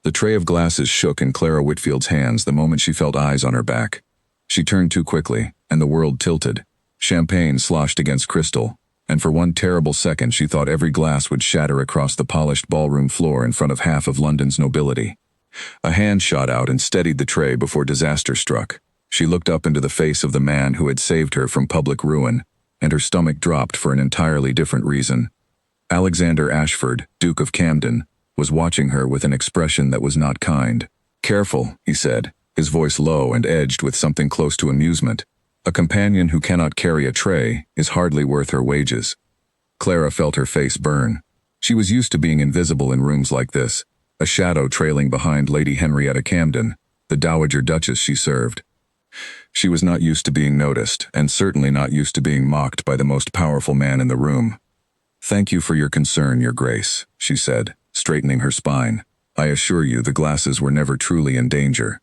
The tray of glasses shook in Clara Whitfield's hands the moment she felt eyes on her back. She turned too quickly, and the world tilted. Champagne sloshed against crystal, and for one terrible second she thought every glass would shatter across the polished ballroom floor in front of half of London's nobility. A hand shot out and steadied the tray before disaster struck. She looked up into the face of the man who had saved her from public ruin, and her stomach dropped for an entirely different reason. Alexander Ashford, Duke of Camden, was watching her with an expression that was not kind. "Careful," he said, his voice low and edged with something close to amusement. "A companion who cannot carry a tray is hardly worth her wages." Clara felt her face burn. She was used to being invisible in rooms like this, a shadow trailing behind Lady Henrietta Camden, the Dowager Duchess she served. She was not used to being noticed, and certainly not used to being mocked by the most powerful man in the room. "Thank you for your concern, Your Grace," she said, straightening her spine. "I assure you the glasses were never truly in danger."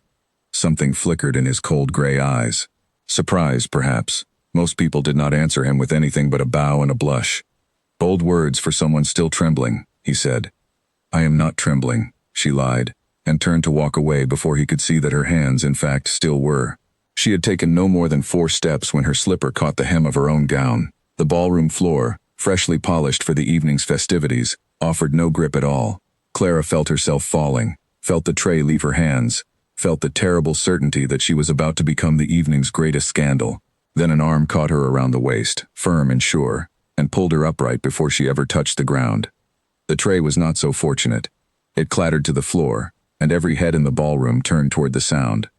Something flickered in his cold gray eyes. Surprise, perhaps. Most people did not answer him with anything but a bow and a blush. "Bold words for someone still trembling," he said. "I am not trembling," she lied, and turned to walk away before he could see that her hands, in fact, still were. She had taken no more than 4 steps when her slipper caught the hem of her own gown. The ballroom floor, freshly polished for the evening's festivities, offered no grip at all. Clara felt herself falling, felt the tray leave her hands, felt the terrible certainty that she was about to become the evening's greatest scandal. Then an arm caught her around the waist, firm and sure, and pulled her upright before she ever touched the ground. The tray was not so fortunate. It clattered to the floor, and every head in the ballroom turned toward the sound.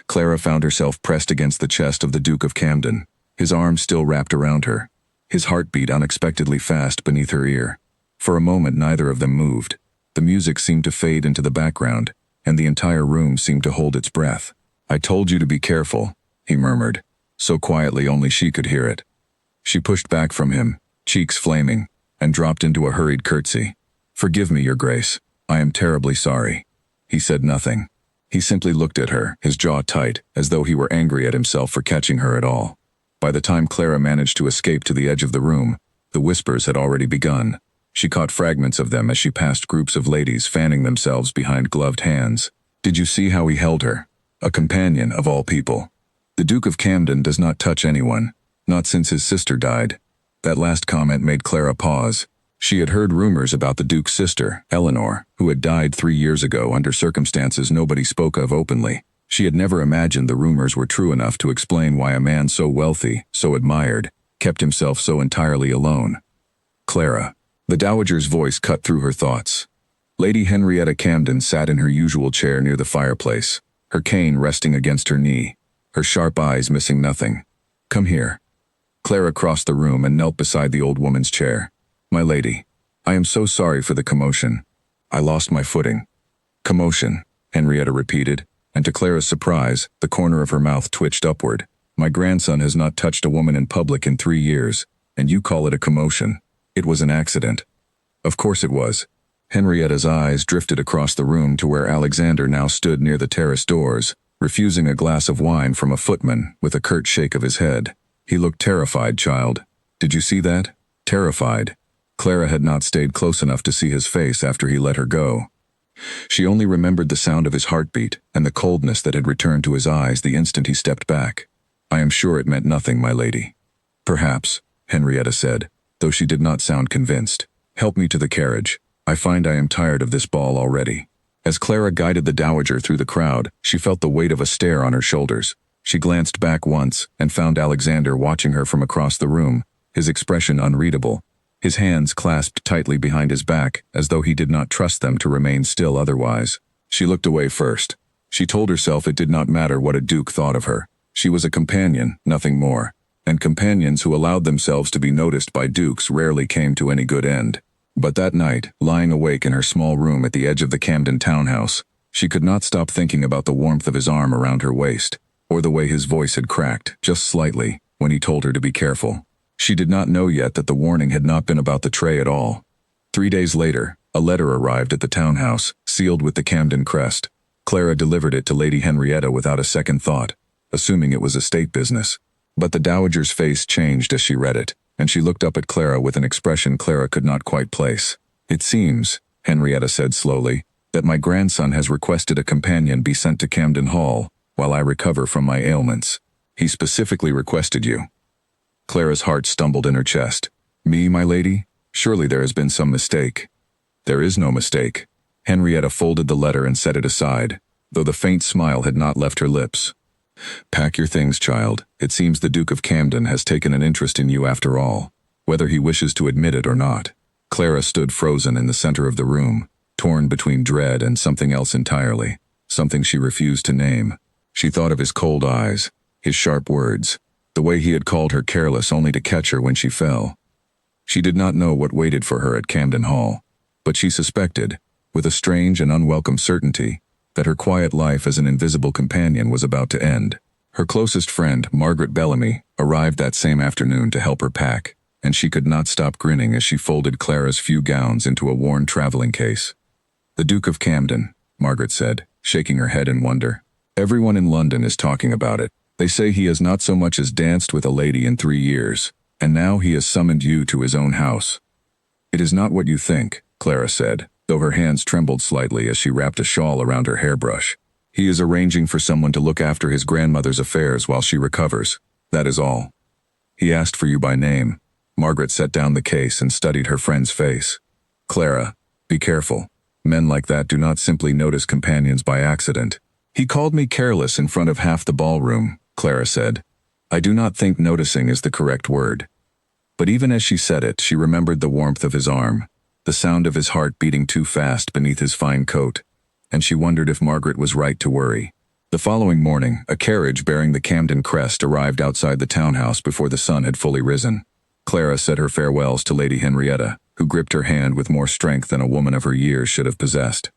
Clara found herself pressed against the chest of the Duke of Camden, his arms still wrapped around her, his heart beat unexpectedly fast beneath her ear. For a moment neither of them moved. The music seemed to fade into the background, and the entire room seemed to hold its breath. "I told you to be careful," he murmured, so quietly only she could hear it. She pushed back from him, cheeks flaming, and dropped into a hurried curtsy. "Forgive me, Your Grace. I am terribly sorry." He said nothing. He simply looked at her, his jaw tight, as though he were angry at himself for catching her at all. By the time Clara managed to escape to the edge of the room, the whispers had already begun. She caught fragments of them as she passed groups of ladies fanning themselves behind gloved hands. "Did you see how he held her? A companion, of all people. The Duke of Camden does not touch anyone, not since his sister died." That last comment made Clara pause. She had heard rumors about the Duke's sister, Eleanor, who had died 3 years ago under circumstances nobody spoke of openly. She had never imagined the rumors were true enough to explain why a man so wealthy, so admired, kept himself so entirely alone. "Clara." The Dowager's voice cut through her thoughts. Lady Henrietta Camden sat in her usual chair near the fireplace, her cane resting against her knee, her sharp eyes missing nothing. "Come here." Clara crossed the room and knelt beside the old woman's chair. "My lady, I am so sorry for the commotion. I lost my footing." "Commotion," Henrietta repeated, and to Clara's surprise, the corner of her mouth twitched upward. "My grandson has not touched a woman in public in 3 years, and you call it a commotion. It was an accident." "Of course it was." Henrietta's eyes drifted across the room to where Alexander now stood near the terrace doors, refusing a glass of wine from a footman with a curt shake of his head. "He looked terrified, child. Did you see that? Terrified." Clara had not stayed close enough to see his face after he let her go. She only remembered the sound of his heartbeat and the coldness that had returned to his eyes the instant he stepped back. "I am sure it meant nothing, my lady." "Perhaps," Henrietta said, though she did not sound convinced. "Help me to the carriage. I find I am tired of this ball already." As Clara guided the Dowager through the crowd, she felt the weight of a stare on her shoulders. She glanced back once and found Alexander watching her from across the room, his expression unreadable, his hands clasped tightly behind his back as though he did not trust them to remain still otherwise. She looked away first. She told herself it did not matter what a duke thought of her. She was a companion, nothing more, and companions who allowed themselves to be noticed by dukes rarely came to any good end. But that night, lying awake in her small room at the edge of the Camden townhouse, she could not stop thinking about the warmth of his arm around her waist, or the way his voice had cracked, just slightly, when he told her to be careful. She did not know yet that the warning had not been about the tray at all. 3 days later, a letter arrived at the townhouse, sealed with the Camden crest. Clara delivered it to Lady Henrietta without a second thought, assuming it was estate business. But the Dowager's face changed as she read it, and she looked up at Clara with an expression Clara could not quite place. "It seems," Henrietta said slowly, that my grandson has requested a companion be sent to Camden Hall while I recover from my ailments. He specifically requested you." Clara's heart stumbled in her chest. "Me, my lady? Surely there has been some mistake." "There is no mistake." Henrietta folded the letter and set it aside, though the faint smile had not left her lips. "Pack your things, child. It seems the Duke of Camden has taken an interest in you after all, whether he wishes to admit it or not." Clara stood frozen in the center of the room, torn between dread and something else entirely, something she refused to name. She thought of his cold eyes, his sharp words, the way he had called her careless only to catch her when she fell. She did not know what waited for her at Camden Hall, but she suspected, with a strange and unwelcome certainty, that her quiet life as an invisible companion was about to end. Her closest friend, Margaret Bellamy, arrived that same afternoon to help her pack, and she could not stop grinning as she folded Clara's few gowns into a worn traveling case. "The Duke of Camden," Margaret said, shaking her head in wonder. "Everyone in London is talking about it. They say he has not so much as danced with a lady in 3 years, and now he has summoned you to his own house." "It is not what you think," Clara said, though her hands trembled slightly as she wrapped a shawl around her hairbrush. "He is arranging for someone to look after his grandmother's affairs while she recovers. That is all. He asked for you by name." Margaret set down the case and studied her friend's face. "Clara, be careful. Men like that do not simply notice companions by accident." "He called me careless in front of half the ballroom," Clara said. "I do not think noticing is the correct word." But even as she said it, she remembered the warmth of his arm, the sound of his heart beating too fast beneath his fine coat, and she wondered if Margaret was right to worry. The following morning, a carriage bearing the Camden crest arrived outside the townhouse before the sun had fully risen. Clara said her farewells to Lady Henrietta, who gripped her hand with more strength than a woman of her years should have possessed.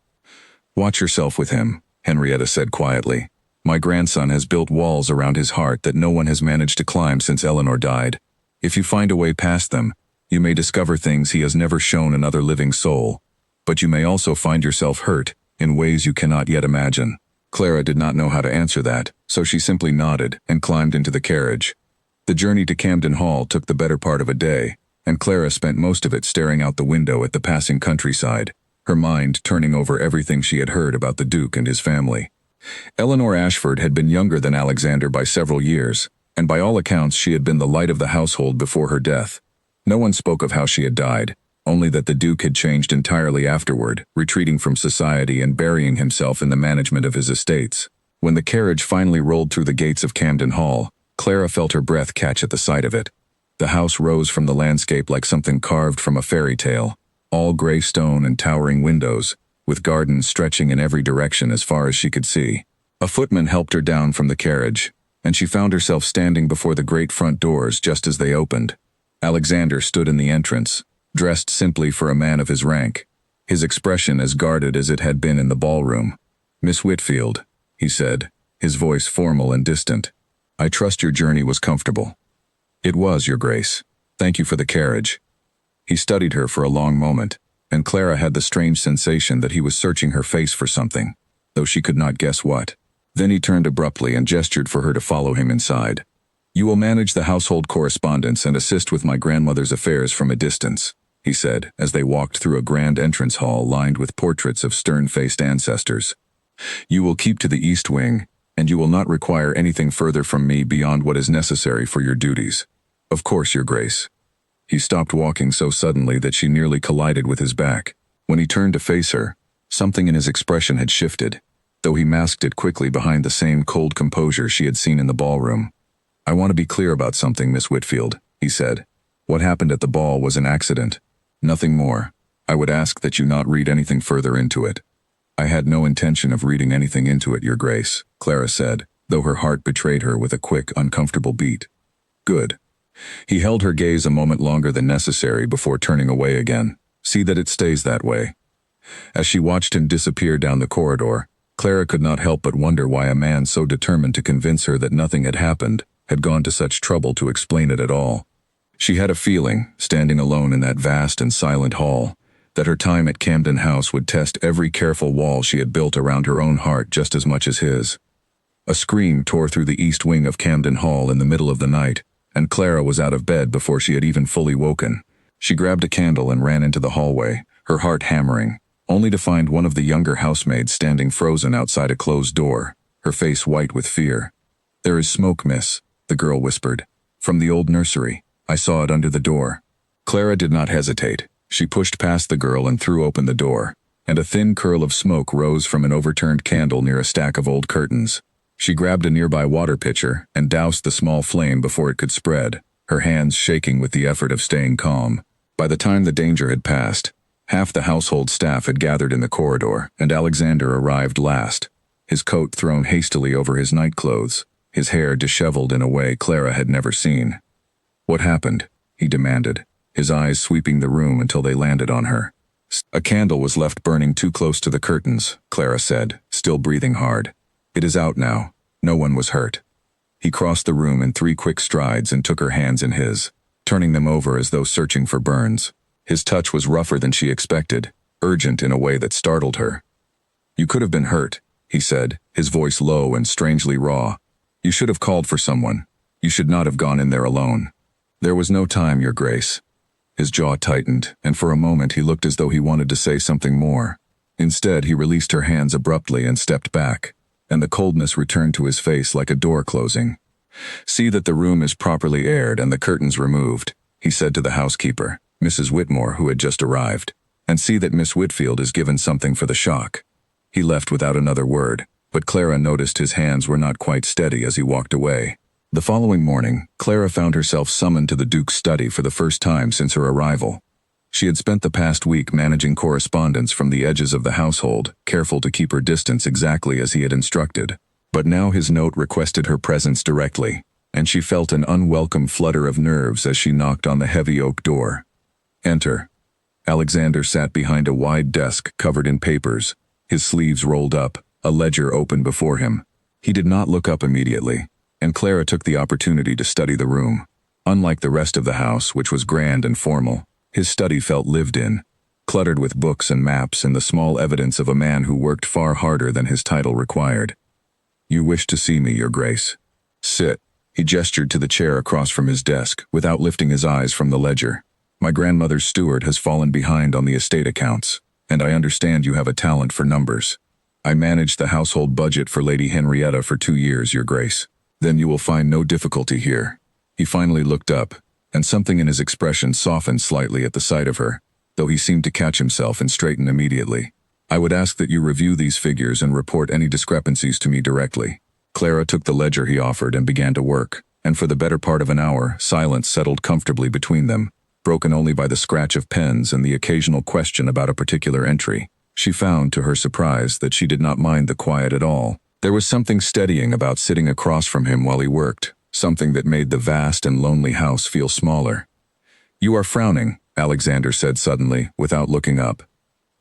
"Watch yourself with him," Henrietta said quietly. "My grandson has built walls around his heart that no one has managed to climb since Eleanor died. If you find a way past them, you may discover things he has never shown another living soul, but you may also find yourself hurt in ways you cannot yet imagine." Clara did not know how to answer that, so she simply nodded and climbed into the carriage. The journey to Camden Hall took the better part of a day, and Clara spent most of it staring out the window at the passing countryside, her mind turning over everything she had heard about the Duke and his family. Eleanor Ashford had been younger than Alexander by several years, and by all accounts she had been the light of the household before her death. No one spoke of how she had died, only that the Duke had changed entirely afterward, retreating from society and burying himself in the management of his estates. When the carriage finally rolled through the gates of Camden Hall, Clara felt her breath catch at the sight of it. The house rose from the landscape like something carved from a fairy tale, all gray stone and towering windows, with gardens stretching in every direction as far as she could see. A footman helped her down from the carriage, and she found herself standing before the great front doors just as they opened. Alexander stood in the entrance, dressed simply for a man of his rank, his expression as guarded as it had been in the ballroom. "Miss Whitfield," he said, his voice formal and distant. "I trust your journey was comfortable." "It was, Your Grace. Thank you for the carriage." He studied her for a long moment, and Clara had the strange sensation that he was searching her face for something, though she could not guess what. Then he turned abruptly and gestured for her to follow him inside. "You will manage the household correspondence and assist with my grandmother's affairs from a distance," he said, as they walked through a grand entrance hall lined with portraits of stern-faced ancestors. "You will keep to the east wing, and you will not require anything further from me beyond what is necessary for your duties." "Of course, Your Grace." He stopped walking so suddenly that she nearly collided with his back. When he turned to face her, something in his expression had shifted, though he masked it quickly behind the same cold composure she had seen in the ballroom. "I want to be clear about something, Miss Whitfield," he said. "What happened at the ball was an accident. Nothing more. I would ask that you not read anything further into it." "I had no intention of reading anything into it, Your Grace," Clara said, though her heart betrayed her with a quick, uncomfortable beat. "Good." He held her gaze a moment longer than necessary before turning away again. "See that it stays that way." As she watched him disappear down the corridor, Clara could not help but wonder why a man so determined to convince her that nothing had happened had gone to such trouble to explain it at all. She had a feeling, standing alone in that vast and silent hall, that her time at Camden House would test every careful wall she had built around her own heart just as much as his. A scream tore through the east wing of Camden Hall in the middle of the night, and Clara was out of bed before she had even fully woken. She grabbed a candle and ran into the hallway, her heart hammering. only to find one of the younger housemaids standing frozen outside a closed door, her face white with fear. "There is smoke, miss," the girl whispered. "From the old nursery. I saw it under the door." Clara did not hesitate. She pushed past the girl and threw open the door, and a thin curl of smoke rose from an overturned candle near a stack of old curtains. She grabbed a nearby water pitcher and doused the small flame before it could spread, her hands shaking with the effort of staying calm. By the time the danger had passed, half the household staff had gathered in the corridor, and Alexander arrived last, his coat thrown hastily over his nightclothes, his hair disheveled in a way Clara had never seen. "What happened?" he demanded, his eyes sweeping the room until they landed on her. "A candle was left burning too close to the curtains," Clara said, still breathing hard. "It is out now. No one was hurt." He crossed the room in 3 quick strides and took her hands in his, turning them over as though searching for burns. His touch was rougher than she expected, urgent in a way that startled her. "You could have been hurt," he said, his voice low and strangely raw. "You should have called for someone. You should not have gone in there alone." "There was no time, Your Grace." His jaw tightened, and for a moment he looked as though he wanted to say something more. Instead, he released her hands abruptly and stepped back, and the coldness returned to his face like a door closing. "See that the room is properly aired and the curtains removed," he said to the housekeeper, Mrs. Whitmore, who had just arrived, "and see that Miss Whitfield is given something for the shock." He left without another word, but Clara noticed his hands were not quite steady as he walked away. The following morning, Clara found herself summoned to the Duke's study for the first time since her arrival. She had spent the past week managing correspondence from the edges of the household, careful to keep her distance exactly as he had instructed. But now his note requested her presence directly, and she felt an unwelcome flutter of nerves as she knocked on the heavy oak door. "Enter." Alexander sat behind a wide desk covered in papers, his sleeves rolled up, a ledger open before him. He did not look up immediately, and Clara took the opportunity to study the room. Unlike the rest of the house, which was grand and formal, his study felt lived in, cluttered with books and maps and the small evidence of a man who worked far harder than his title required. "You wish to see me, Your Grace." "Sit." He gestured to the chair across from his desk, without lifting his eyes from the ledger. "My grandmother's steward has fallen behind on the estate accounts, and I understand you have a talent for numbers. I managed the household budget for Lady Henrietta for 2 years, Your Grace. Then you will find no difficulty here." He finally looked up, and something in his expression softened slightly at the sight of her, though he seemed to catch himself and straighten immediately. "I would ask that you review these figures and report any discrepancies to me directly." Clara took the ledger he offered and began to work, and for the better part of an hour, silence settled comfortably between them, broken only by the scratch of pens and the occasional question about a particular entry. She found, to her surprise, that she did not mind the quiet at all. There was something steadying about sitting across from him while he worked, something that made the vast and lonely house feel smaller. "You are frowning," Alexander said suddenly, without looking up.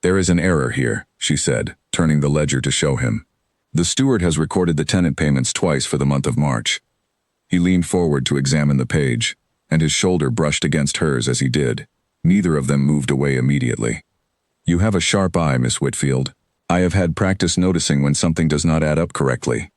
"There is an error here," she said, turning the ledger to show him. "The steward has recorded the tenant payments twice for the month of March." He leaned forward to examine the page, and his shoulder brushed against hers as he did. Neither of them moved away immediately. "You have a sharp eye, Miss Whitfield. I have had practice noticing when something does not add up correctly."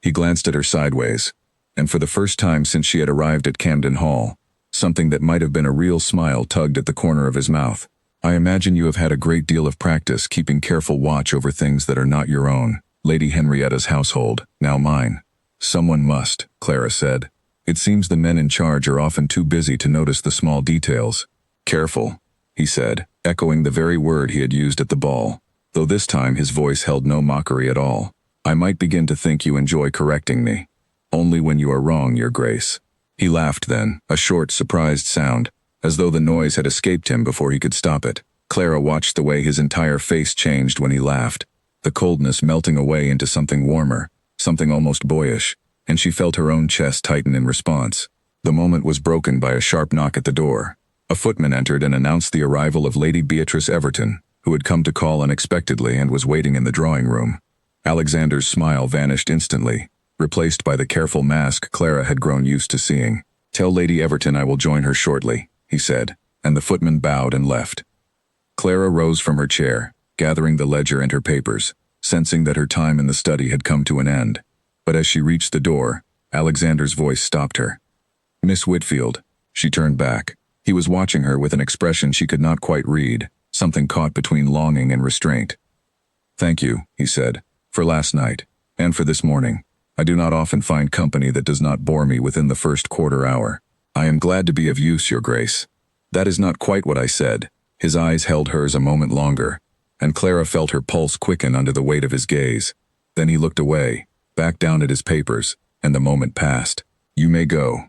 He glanced at her sideways, and for the first time since she had arrived at Camden Hall, something that might have been a real smile tugged at the corner of his mouth. "I imagine you have had a great deal of practice keeping careful watch over things that are not your own, Lady Henrietta's household, now mine." "Someone must," Clara said. "It seems the men in charge are often too busy to notice the small details." "Careful," he said, echoing the very word he had used at the ball, though this time his voice held no mockery at all. "I might begin to think you enjoy correcting me. Only when you are wrong, Your Grace." He laughed then, a short, surprised sound, as though the noise had escaped him before he could stop it. Clara watched the way his entire face changed when he laughed, the coldness melting away into something warmer, something almost boyish, and she felt her own chest tighten in response. The moment was broken by a sharp knock at the door. A footman entered and announced the arrival of Lady Beatrice Everton, who had come to call unexpectedly and was waiting in the drawing room. Alexander's smile vanished instantly, replaced by the careful mask Clara had grown used to seeing. "Tell Lady Everton I will join her shortly," he said, and the footman bowed and left. Clara rose from her chair, gathering the ledger and her papers, sensing that her time in the study had come to an end. But as she reached the door, Alexander's voice stopped her. "Miss Whitfield." She turned back. He was watching her with an expression she could not quite read, something caught between longing and restraint. "Thank you," he said, "for last night, and for this morning. I do not often find company that does not bore me within the first quarter hour. I am glad to be of use, Your Grace." "That is not quite what I said." His eyes held hers a moment longer, and Clara felt her pulse quicken under the weight of his gaze. Then he looked away, back down at his papers, and the moment passed. "You may go."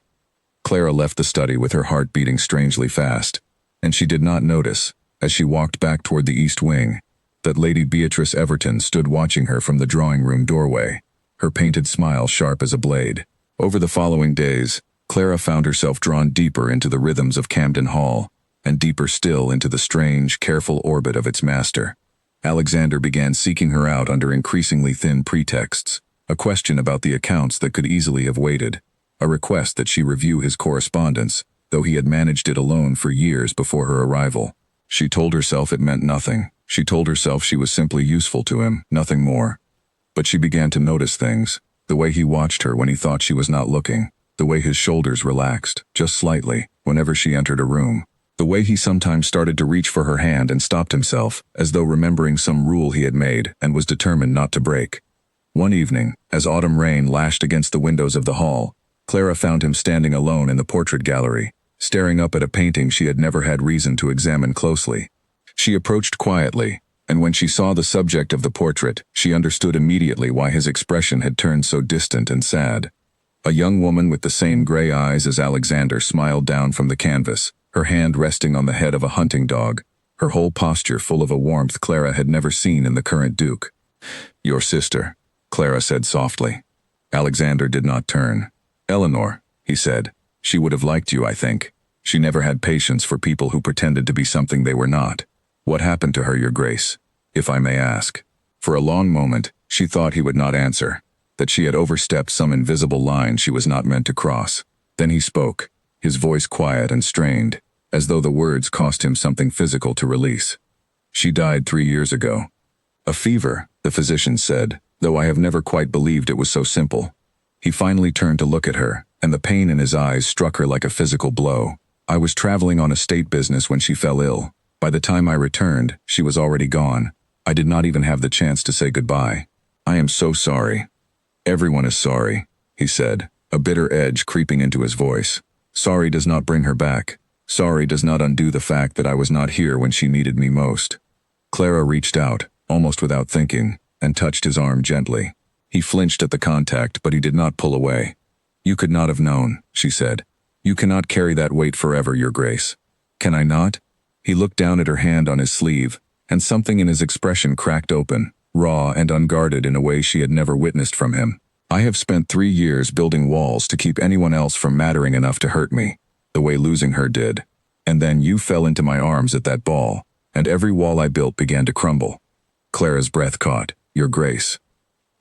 Clara left the study with her heart beating strangely fast, and she did not notice, as she walked back toward the east wing, that Lady Beatrice Everton stood watching her from the drawing-room doorway, her painted smile sharp as a blade. Over the following days, Clara found herself drawn deeper into the rhythms of Camden Hall, and deeper still into the strange, careful orbit of its master. Alexander began seeking her out under increasingly thin pretexts, a question about the accounts that could easily have waited, a request that she review his correspondence, though he had managed it alone for years before her arrival. She told herself it meant nothing. She told herself she was simply useful to him, nothing more. But she began to notice things, the way he watched her when he thought she was not looking, the way his shoulders relaxed, just slightly, whenever she entered a room, the way he sometimes started to reach for her hand and stopped himself, as though remembering some rule he had made and was determined not to break. One evening, as autumn rain lashed against the windows of the hall, Clara found him standing alone in the portrait gallery, staring up at a painting she had never had reason to examine closely. She approached quietly, and when she saw the subject of the portrait, she understood immediately why his expression had turned so distant and sad. A young woman with the same gray eyes as Alexander smiled down from the canvas, her hand resting on the head of a hunting dog, her whole posture full of a warmth Clara had never seen in the current duke. "Your sister," Clara said softly. Alexander did not turn. "Eleanor," he said. "She would have liked you, I think. She never had patience for people who pretended to be something they were not. What happened to her, Your Grace, if I may ask?" For a long moment, she thought he would not answer, that she had overstepped some invisible line she was not meant to cross. Then he spoke, his voice quiet and strained, as though the words cost him something physical to release. "She died 3 years ago. A fever," the physician said, though I have never quite believed it was so simple. He finally turned to look at her, and the pain in his eyes struck her like a physical blow. "I was traveling on a state business when she fell ill. By the time I returned, she was already gone. I did not even have the chance to say goodbye. I am so sorry." "Everyone is sorry," he said, a bitter edge creeping into his voice. "Sorry does not bring her back. Sorry does not undo the fact that I was not here when she needed me most." Clara reached out, almost without thinking, and touched his arm gently. He flinched at the contact, but he did not pull away. "You could not have known," she said. "You cannot carry that weight forever, Your Grace." "Can I not?" He looked down at her hand on his sleeve, and something in his expression cracked open, raw and unguarded in a way she had never witnessed from him. "I have spent 3 years building walls to keep anyone else from mattering enough to hurt me, the way losing her did. And then you fell into my arms at that ball, and every wall I built began to crumble." Clara's breath caught. "Your Grace."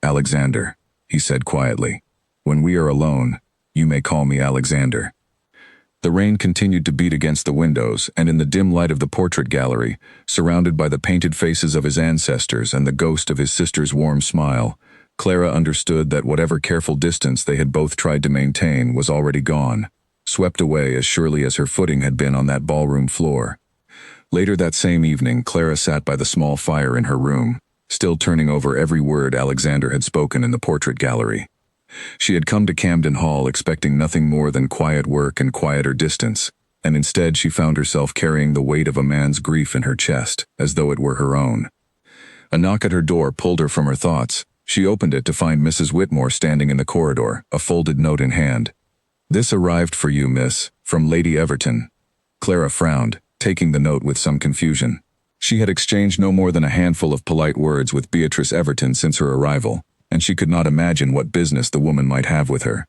"Alexander," he said quietly. "When we are alone, you may call me Alexander." The rain continued to beat against the windows, and in the dim light of the portrait gallery, surrounded by the painted faces of his ancestors and the ghost of his sister's warm smile, Clara understood that whatever careful distance they had both tried to maintain was already gone, swept away as surely as her footing had been on that ballroom floor. Later that same evening, Clara sat by the small fire in her room, still turning over every word Alexander had spoken in the portrait gallery. She had come to Camden Hall expecting nothing more than quiet work and quieter distance, and instead she found herself carrying the weight of a man's grief in her chest, as though it were her own. A knock at her door pulled her from her thoughts. She opened it to find Mrs. Whitmore standing in the corridor, a folded note in hand. "This arrived for you, miss, from Lady Everton." Clara frowned, taking the note with some confusion. She had exchanged no more than a handful of polite words with Beatrice Everton since her arrival, and she could not imagine what business the woman might have with her.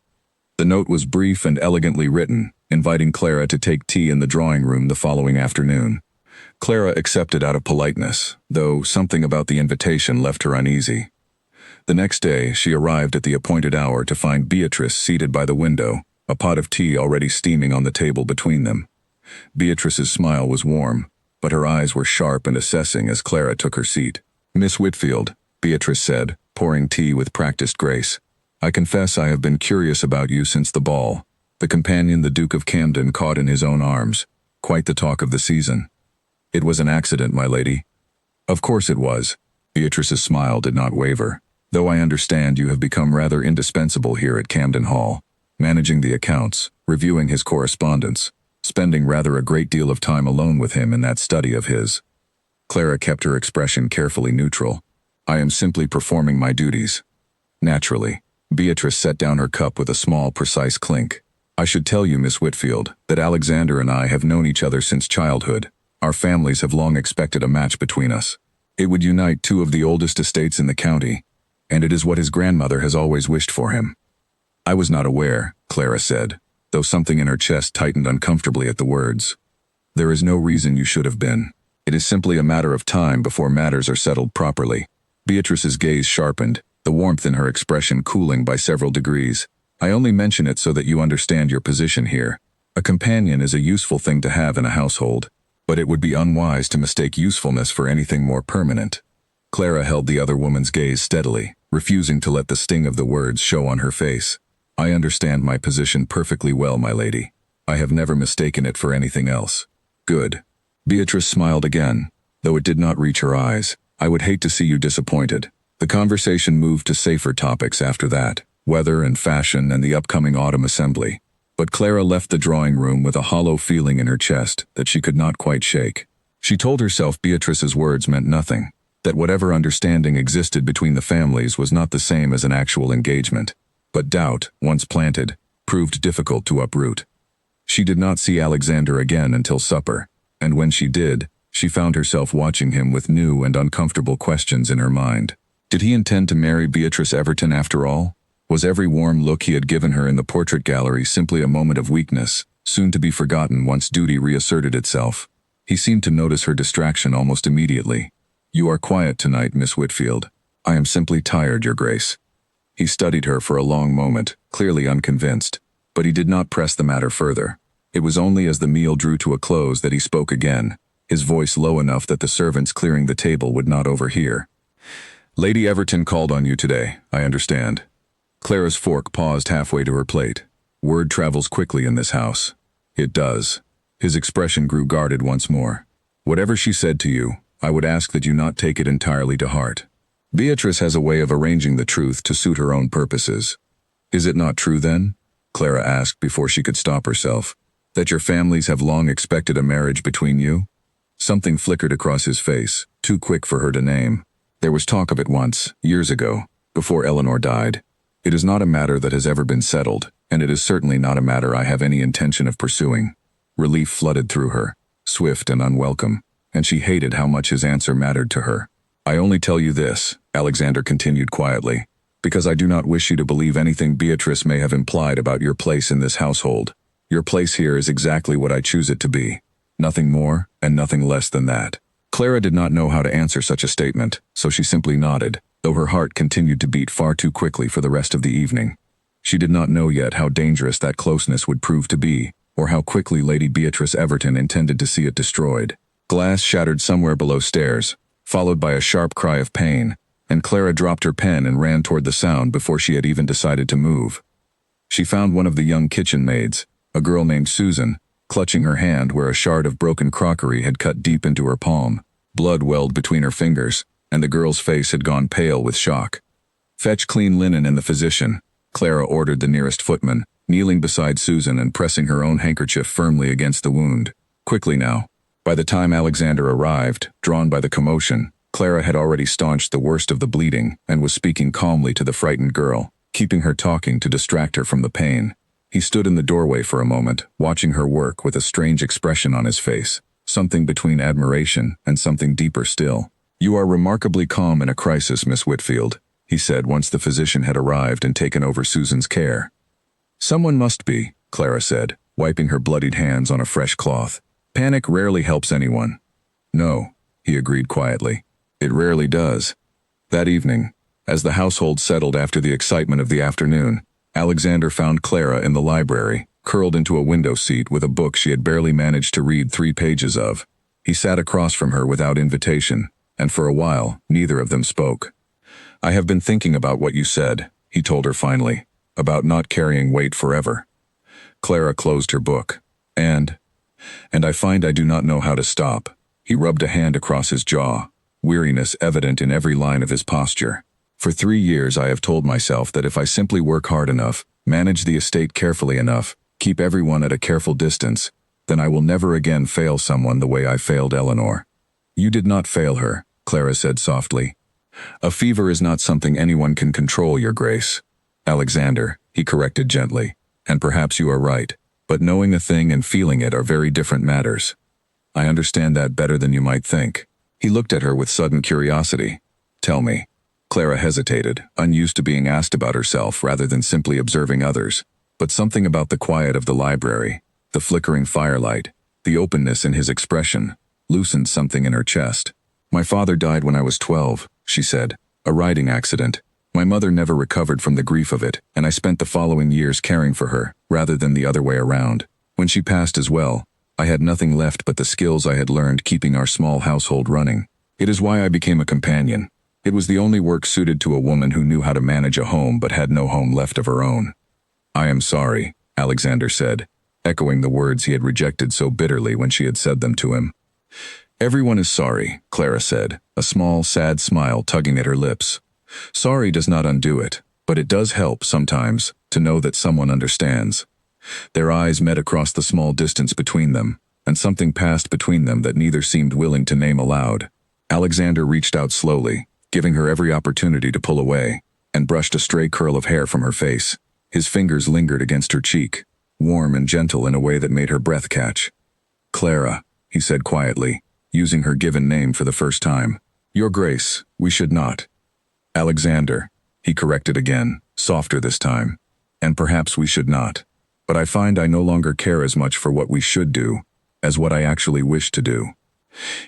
The note was brief and elegantly written, inviting Clara to take tea in the drawing room the following afternoon. Clara accepted out of politeness, though something about the invitation left her uneasy. The next day, she arrived at the appointed hour to find Beatrice seated by the window, a pot of tea already steaming on the table between them. Beatrice's smile was warm, but her eyes were sharp and assessing as Clara took her seat. "Miss Whitfield," Beatrice said, pouring tea with practiced grace, "I confess I have been curious about you since the ball. The companion the Duke of Camden caught in his own arms. Quite the talk of the season." "It was an accident, my lady." "Of course it was." Beatrice's smile did not waver. "Though I understand you have become rather indispensable here at Camden Hall, managing the accounts, reviewing his correspondence, spending rather a great deal of time alone with him in that study of his." Clara kept her expression carefully neutral. "I am simply performing my duties." "Naturally." Beatrice set down her cup with a small, precise clink. "I should tell you, Miss Whitfield, that Alexander and I have known each other since childhood. Our families have long expected a match between us. It would unite two of the oldest estates in the county, and it is what his grandmother has always wished for him." "I was not aware," Clara said, though something in her chest tightened uncomfortably at the words. "There is no reason you should have been. It is simply a matter of time before matters are settled properly." Beatrice's gaze sharpened, the warmth in her expression cooling by several degrees. "I only mention it so that you understand your position here. A companion is a useful thing to have in a household, but it would be unwise to mistake usefulness for anything more permanent." Clara held the other woman's gaze steadily, refusing to let the sting of the words show on her face. "I understand my position perfectly well, my lady. I have never mistaken it for anything else." "Good." Beatrice smiled again, though it did not reach her eyes. "I would hate to see you disappointed." The conversation moved to safer topics after that, weather and fashion and the upcoming autumn assembly. But Clara left the drawing room with a hollow feeling in her chest that she could not quite shake. She told herself Beatrice's words meant nothing, that whatever understanding existed between the families was not the same as an actual engagement. But doubt, once planted, proved difficult to uproot. She did not see Alexander again until supper, and when she did, she found herself watching him with new and uncomfortable questions in her mind. Did he intend to marry Beatrice Everton after all? Was every warm look he had given her in the portrait gallery simply a moment of weakness, soon to be forgotten once duty reasserted itself? He seemed to notice her distraction almost immediately. "You are quiet tonight, Miss Whitfield." "I am simply tired, Your Grace." He studied her for a long moment, clearly unconvinced, but he did not press the matter further. It was only as the meal drew to a close that he spoke again, his voice low enough that the servants clearing the table would not overhear. "Lady Everton called on you today, I understand." Clara's fork paused halfway to her plate. "Word travels quickly in this house." "It does." His expression grew guarded once more. "Whatever she said to you, I would ask that you not take it entirely to heart. Beatrice has a way of arranging the truth to suit her own purposes." "Is it not true then?" Clara asked before she could stop herself. "That your families have long expected a marriage between you?" Something flickered across his face, too quick for her to name. "There was talk of it once, years ago, before Eleanor died. It is not a matter that has ever been settled, and it is certainly not a matter I have any intention of pursuing." Relief flooded through her, swift and unwelcome, and she hated how much his answer mattered to her. "I only tell you this," Alexander continued quietly, "because I do not wish you to believe anything Beatrice may have implied about your place in this household. Your place here is exactly what I choose it to be. Nothing more and nothing less than that." Clara did not know how to answer such a statement, so she simply nodded, though her heart continued to beat far too quickly for the rest of the evening. She did not know yet how dangerous that closeness would prove to be, or how quickly Lady Beatrice Everton intended to see it destroyed. Glass shattered somewhere below stairs, followed by a sharp cry of pain, and Clara dropped her pen and ran toward the sound before she had even decided to move. She found one of the young kitchen maids, a girl named Susan, clutching her hand where a shard of broken crockery had cut deep into her palm. Blood welled between her fingers, and the girl's face had gone pale with shock. "Fetch clean linen and the physician," Clara ordered the nearest footman, kneeling beside Susan and pressing her own handkerchief firmly against the wound. "Quickly now." By the time Alexander arrived, drawn by the commotion, Clara had already staunched the worst of the bleeding and was speaking calmly to the frightened girl, keeping her talking to distract her from the pain. He stood in the doorway for a moment, watching her work with a strange expression on his face, something between admiration and something deeper still. "You are remarkably calm in a crisis, Miss Whitfield," he said once the physician had arrived and taken over Susan's care. "Someone must be," Clara said, wiping her bloodied hands on a fresh cloth. "Panic rarely helps anyone." "No," he agreed quietly. "It rarely does." That evening, as the household settled after the excitement of the afternoon, Alexander found Clara in the library, curled into a window seat with a book she had barely managed to read 3 pages of. He sat across from her without invitation, and for a while, neither of them spoke. "I have been thinking about what you said," he told her finally, "about not carrying weight forever." Clara closed her book. And I find I do not know how to stop." He rubbed a hand across his jaw, weariness evident in every line of his posture. For 3 years I have told myself that if I simply work hard enough, manage the estate carefully enough, keep everyone at a careful distance, then I will never again fail someone the way I failed Eleanor. You did not fail her, Clara said softly. A fever is not something anyone can control, Your Grace. Alexander, he corrected gently, and perhaps you are right, but knowing a thing and feeling it are very different matters. I understand that better than you might think. He looked at her with sudden curiosity. Tell me. Clara hesitated, unused to being asked about herself rather than simply observing others. But something about the quiet of the library, the flickering firelight, the openness in his expression, loosened something in her chest. My father died when I was 12, she said. A riding accident. My mother never recovered from the grief of it, and I spent the following years caring for her, rather than the other way around. When she passed as well, I had nothing left but the skills I had learned keeping our small household running. It is why I became a companion. It was the only work suited to a woman who knew how to manage a home but had no home left of her own. I am sorry, Alexander said, echoing the words he had rejected so bitterly when she had said them to him. Everyone is sorry, Clara said, a small, sad smile tugging at her lips. Sorry does not undo it, but it does help, sometimes, to know that someone understands. Their eyes met across the small distance between them, and something passed between them that neither seemed willing to name aloud. Alexander reached out slowly, giving her every opportunity to pull away, and brushed a stray curl of hair from her face. His fingers lingered against her cheek, warm and gentle in a way that made her breath catch. Clara, he said quietly, using her given name for the first time. Your Grace, we should not. Alexander, he corrected again, softer this time. And perhaps we should not. But I find I no longer care as much for what we should do, as what I actually wish to do.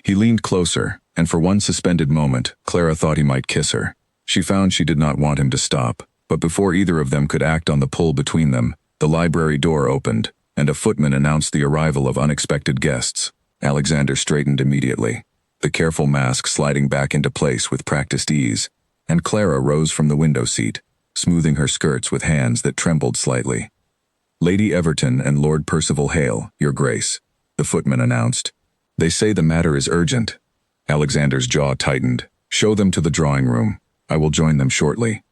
He leaned closer, and for one suspended moment, Clara thought he might kiss her. She found she did not want him to stop, but before either of them could act on the pull between them, the library door opened, and a footman announced the arrival of unexpected guests. Alexander straightened immediately, the careful mask sliding back into place with practiced ease, and Clara rose from the window seat, smoothing her skirts with hands that trembled slightly. Lady Everton and Lord Percival Hale, Your Grace, the footman announced. They say the matter is urgent. Alexander's jaw tightened. Show them to the drawing room. I will join them shortly.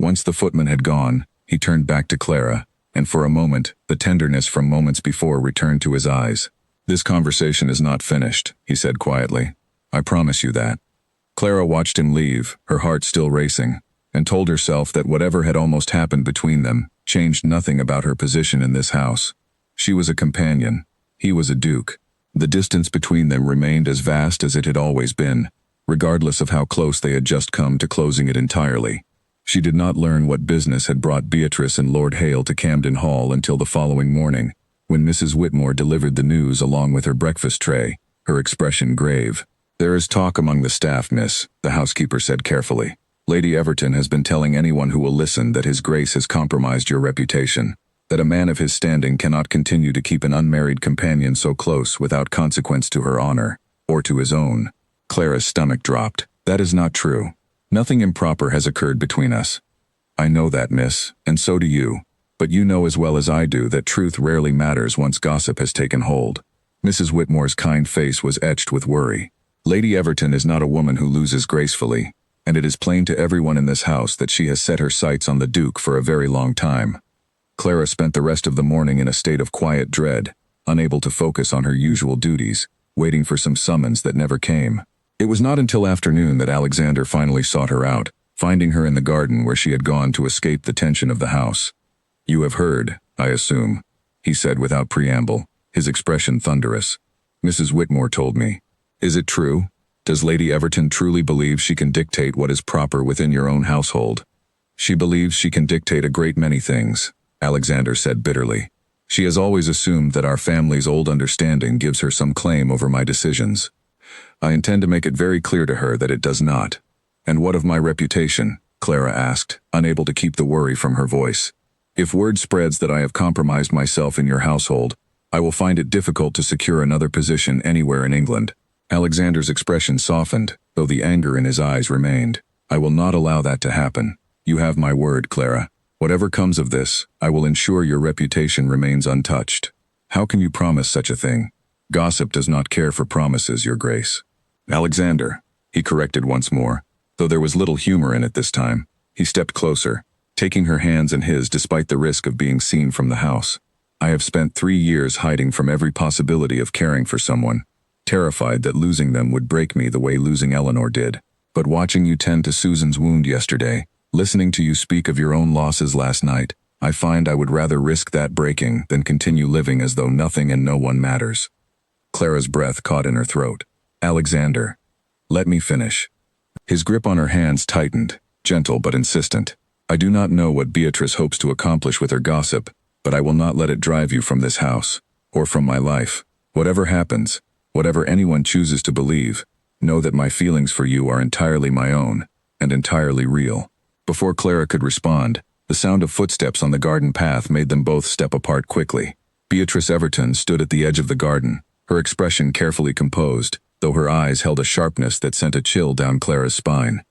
Once the footman had gone, he turned back to Clara, and for a moment, the tenderness from moments before returned to his eyes. This conversation is not finished, he said quietly. I promise you that. Clara watched him leave, her heart still racing, and told herself that whatever had almost happened between them changed nothing about her position in this house. She was a companion. He was a duke. The distance between them remained as vast as it had always been, regardless of how close they had just come to closing it entirely. She did not learn what business had brought Beatrice and Lord Hale to Camden Hall until the following morning, when Mrs. Whitmore delivered the news along with her breakfast tray, her expression grave. There is talk among the staff, miss, the housekeeper said carefully. Lady Everton has been telling anyone who will listen that His Grace has compromised your reputation, that a man of his standing cannot continue to keep an unmarried companion so close without consequence to her honor, or to his own. Clara's stomach dropped. That is not true. Nothing improper has occurred between us. I know that, miss, and so do you, but you know as well as I do that truth rarely matters once gossip has taken hold. Mrs. Whitmore's kind face was etched with worry. Lady Everton is not a woman who loses gracefully, and it is plain to everyone in this house that she has set her sights on the Duke for a very long time. Clara spent the rest of the morning in a state of quiet dread, unable to focus on her usual duties, waiting for some summons that never came. It was not until afternoon that Alexander finally sought her out, finding her in the garden where she had gone to escape the tension of the house. You have heard, I assume, he said without preamble, his expression thunderous. Mrs. Whitmore told me. Is it true? Does Lady Everton truly believe she can dictate what is proper within your own household? She believes she can dictate a great many things, Alexander said bitterly. She has always assumed that our family's old understanding gives her some claim over my decisions. I intend to make it very clear to her that it does not. And what of my reputation? Clara asked, unable to keep the worry from her voice. If word spreads that I have compromised myself in your household, I will find it difficult to secure another position anywhere in England. Alexander's expression softened, though the anger in his eyes remained. I will not allow that to happen. You have my word, Clara. Whatever comes of this, I will ensure your reputation remains untouched. How can you promise such a thing? Gossip does not care for promises, Your Grace. Alexander, he corrected once more, though there was little humor in it this time. He stepped closer, taking her hands in his despite the risk of being seen from the house. I have spent 3 years hiding from every possibility of caring for someone, terrified that losing them would break me the way losing Eleanor did. But watching you tend to Susan's wound yesterday, listening to you speak of your own losses last night, I find I would rather risk that breaking than continue living as though nothing and no one matters. Clara's breath caught in her throat. Alexander, let me finish. His grip on her hands tightened, gentle but insistent. I do not know what Beatrice hopes to accomplish with her gossip, but I will not let it drive you from this house, or from my life. Whatever happens, whatever anyone chooses to believe, know that my feelings for you are entirely my own, and entirely real. Before Clara could respond, the sound of footsteps on the garden path made them both step apart quickly. Beatrice Everton stood at the edge of the garden, her expression carefully composed, though her eyes held a sharpness that sent a chill down Clara's spine.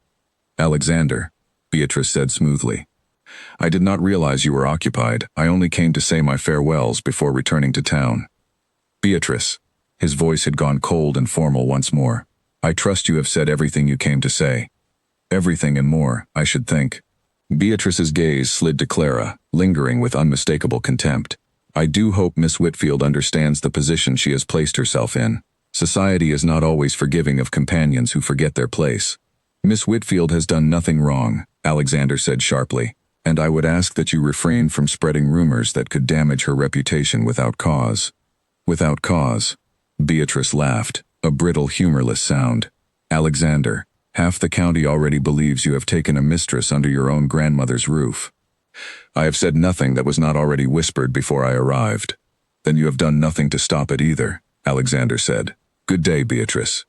Alexander, Beatrice said smoothly. I did not realize you were occupied. I only came to say my farewells before returning to town. Beatrice, his voice had gone cold and formal once more. I trust you have said everything you came to say. Everything and more, I should think. Beatrice's gaze slid to Clara, lingering with unmistakable contempt. I do hope Miss Whitfield understands the position she has placed herself in. Society is not always forgiving of companions who forget their place. Miss Whitfield has done nothing wrong, Alexander said sharply, and I would ask that you refrain from spreading rumors that could damage her reputation without cause. Without cause? Beatrice laughed, a brittle, humorless sound. Alexander, half the county already believes you have taken a mistress under your own grandmother's roof. I have said nothing that was not already whispered before I arrived. Then you have done nothing to stop it either, Alexander said. Good day, Beatrice.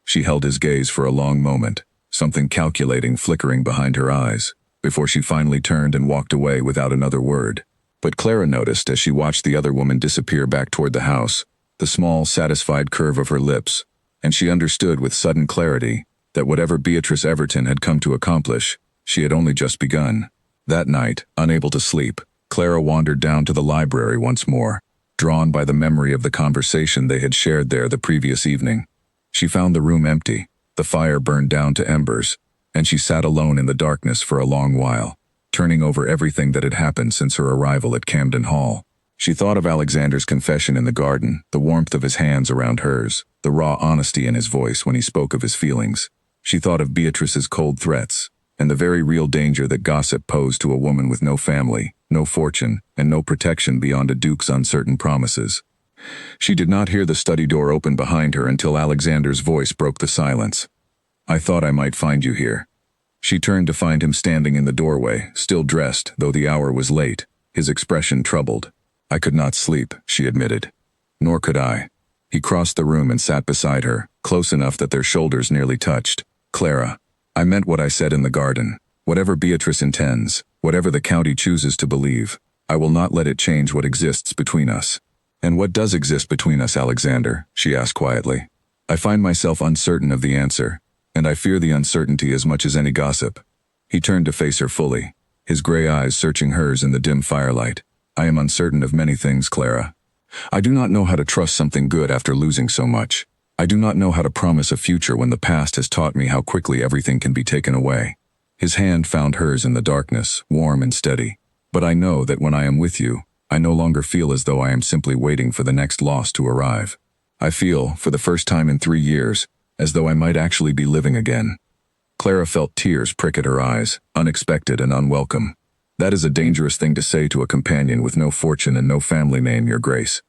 She held his gaze for a long moment, something calculating flickering behind her eyes, before she finally turned and walked away without another word. But Clara noticed as she watched the other woman disappear back toward the house, the small, satisfied curve of her lips, and she understood with sudden clarity that whatever Beatrice Everton had come to accomplish, she had only just begun. That night, unable to sleep, Clara wandered down to the library once more, drawn by the memory of the conversation they had shared there the previous evening. She found the room empty, the fire burned down to embers, and she sat alone in the darkness for a long while, turning over everything that had happened since her arrival at Camden Hall. She thought of Alexander's confession in the garden, the warmth of his hands around hers, the raw honesty in his voice when he spoke of his feelings. She thought of Beatrice's cold threats, and the very real danger that gossip posed to a woman with no family, no fortune, and no protection beyond a duke's uncertain promises. She did not hear the study door open behind her until Alexander's voice broke the silence. I thought I might find you here. She turned to find him standing in the doorway, still dressed, though the hour was late, his expression troubled. I could not sleep, she admitted. Nor could I. He crossed the room and sat beside her, close enough that their shoulders nearly touched. Clara, I meant what I said in the garden. Whatever Beatrice intends, whatever the county chooses to believe, I will not let it change what exists between us. And what does exist between us, Alexander? She asked quietly. I find myself uncertain of the answer, and I fear the uncertainty as much as any gossip. He turned to face her fully, his gray eyes searching hers in the dim firelight. I am uncertain of many things, Clara. I do not know how to trust something good after losing so much. I do not know how to promise a future when the past has taught me how quickly everything can be taken away. His hand found hers in the darkness, warm and steady. But I know that when I am with you, I no longer feel as though I am simply waiting for the next loss to arrive. I feel, for the first time in 3 years, as though I might actually be living again. Clara felt tears prick at her eyes, unexpected and unwelcome. That is a dangerous thing to say to a companion with no fortune and no family name, Your Grace.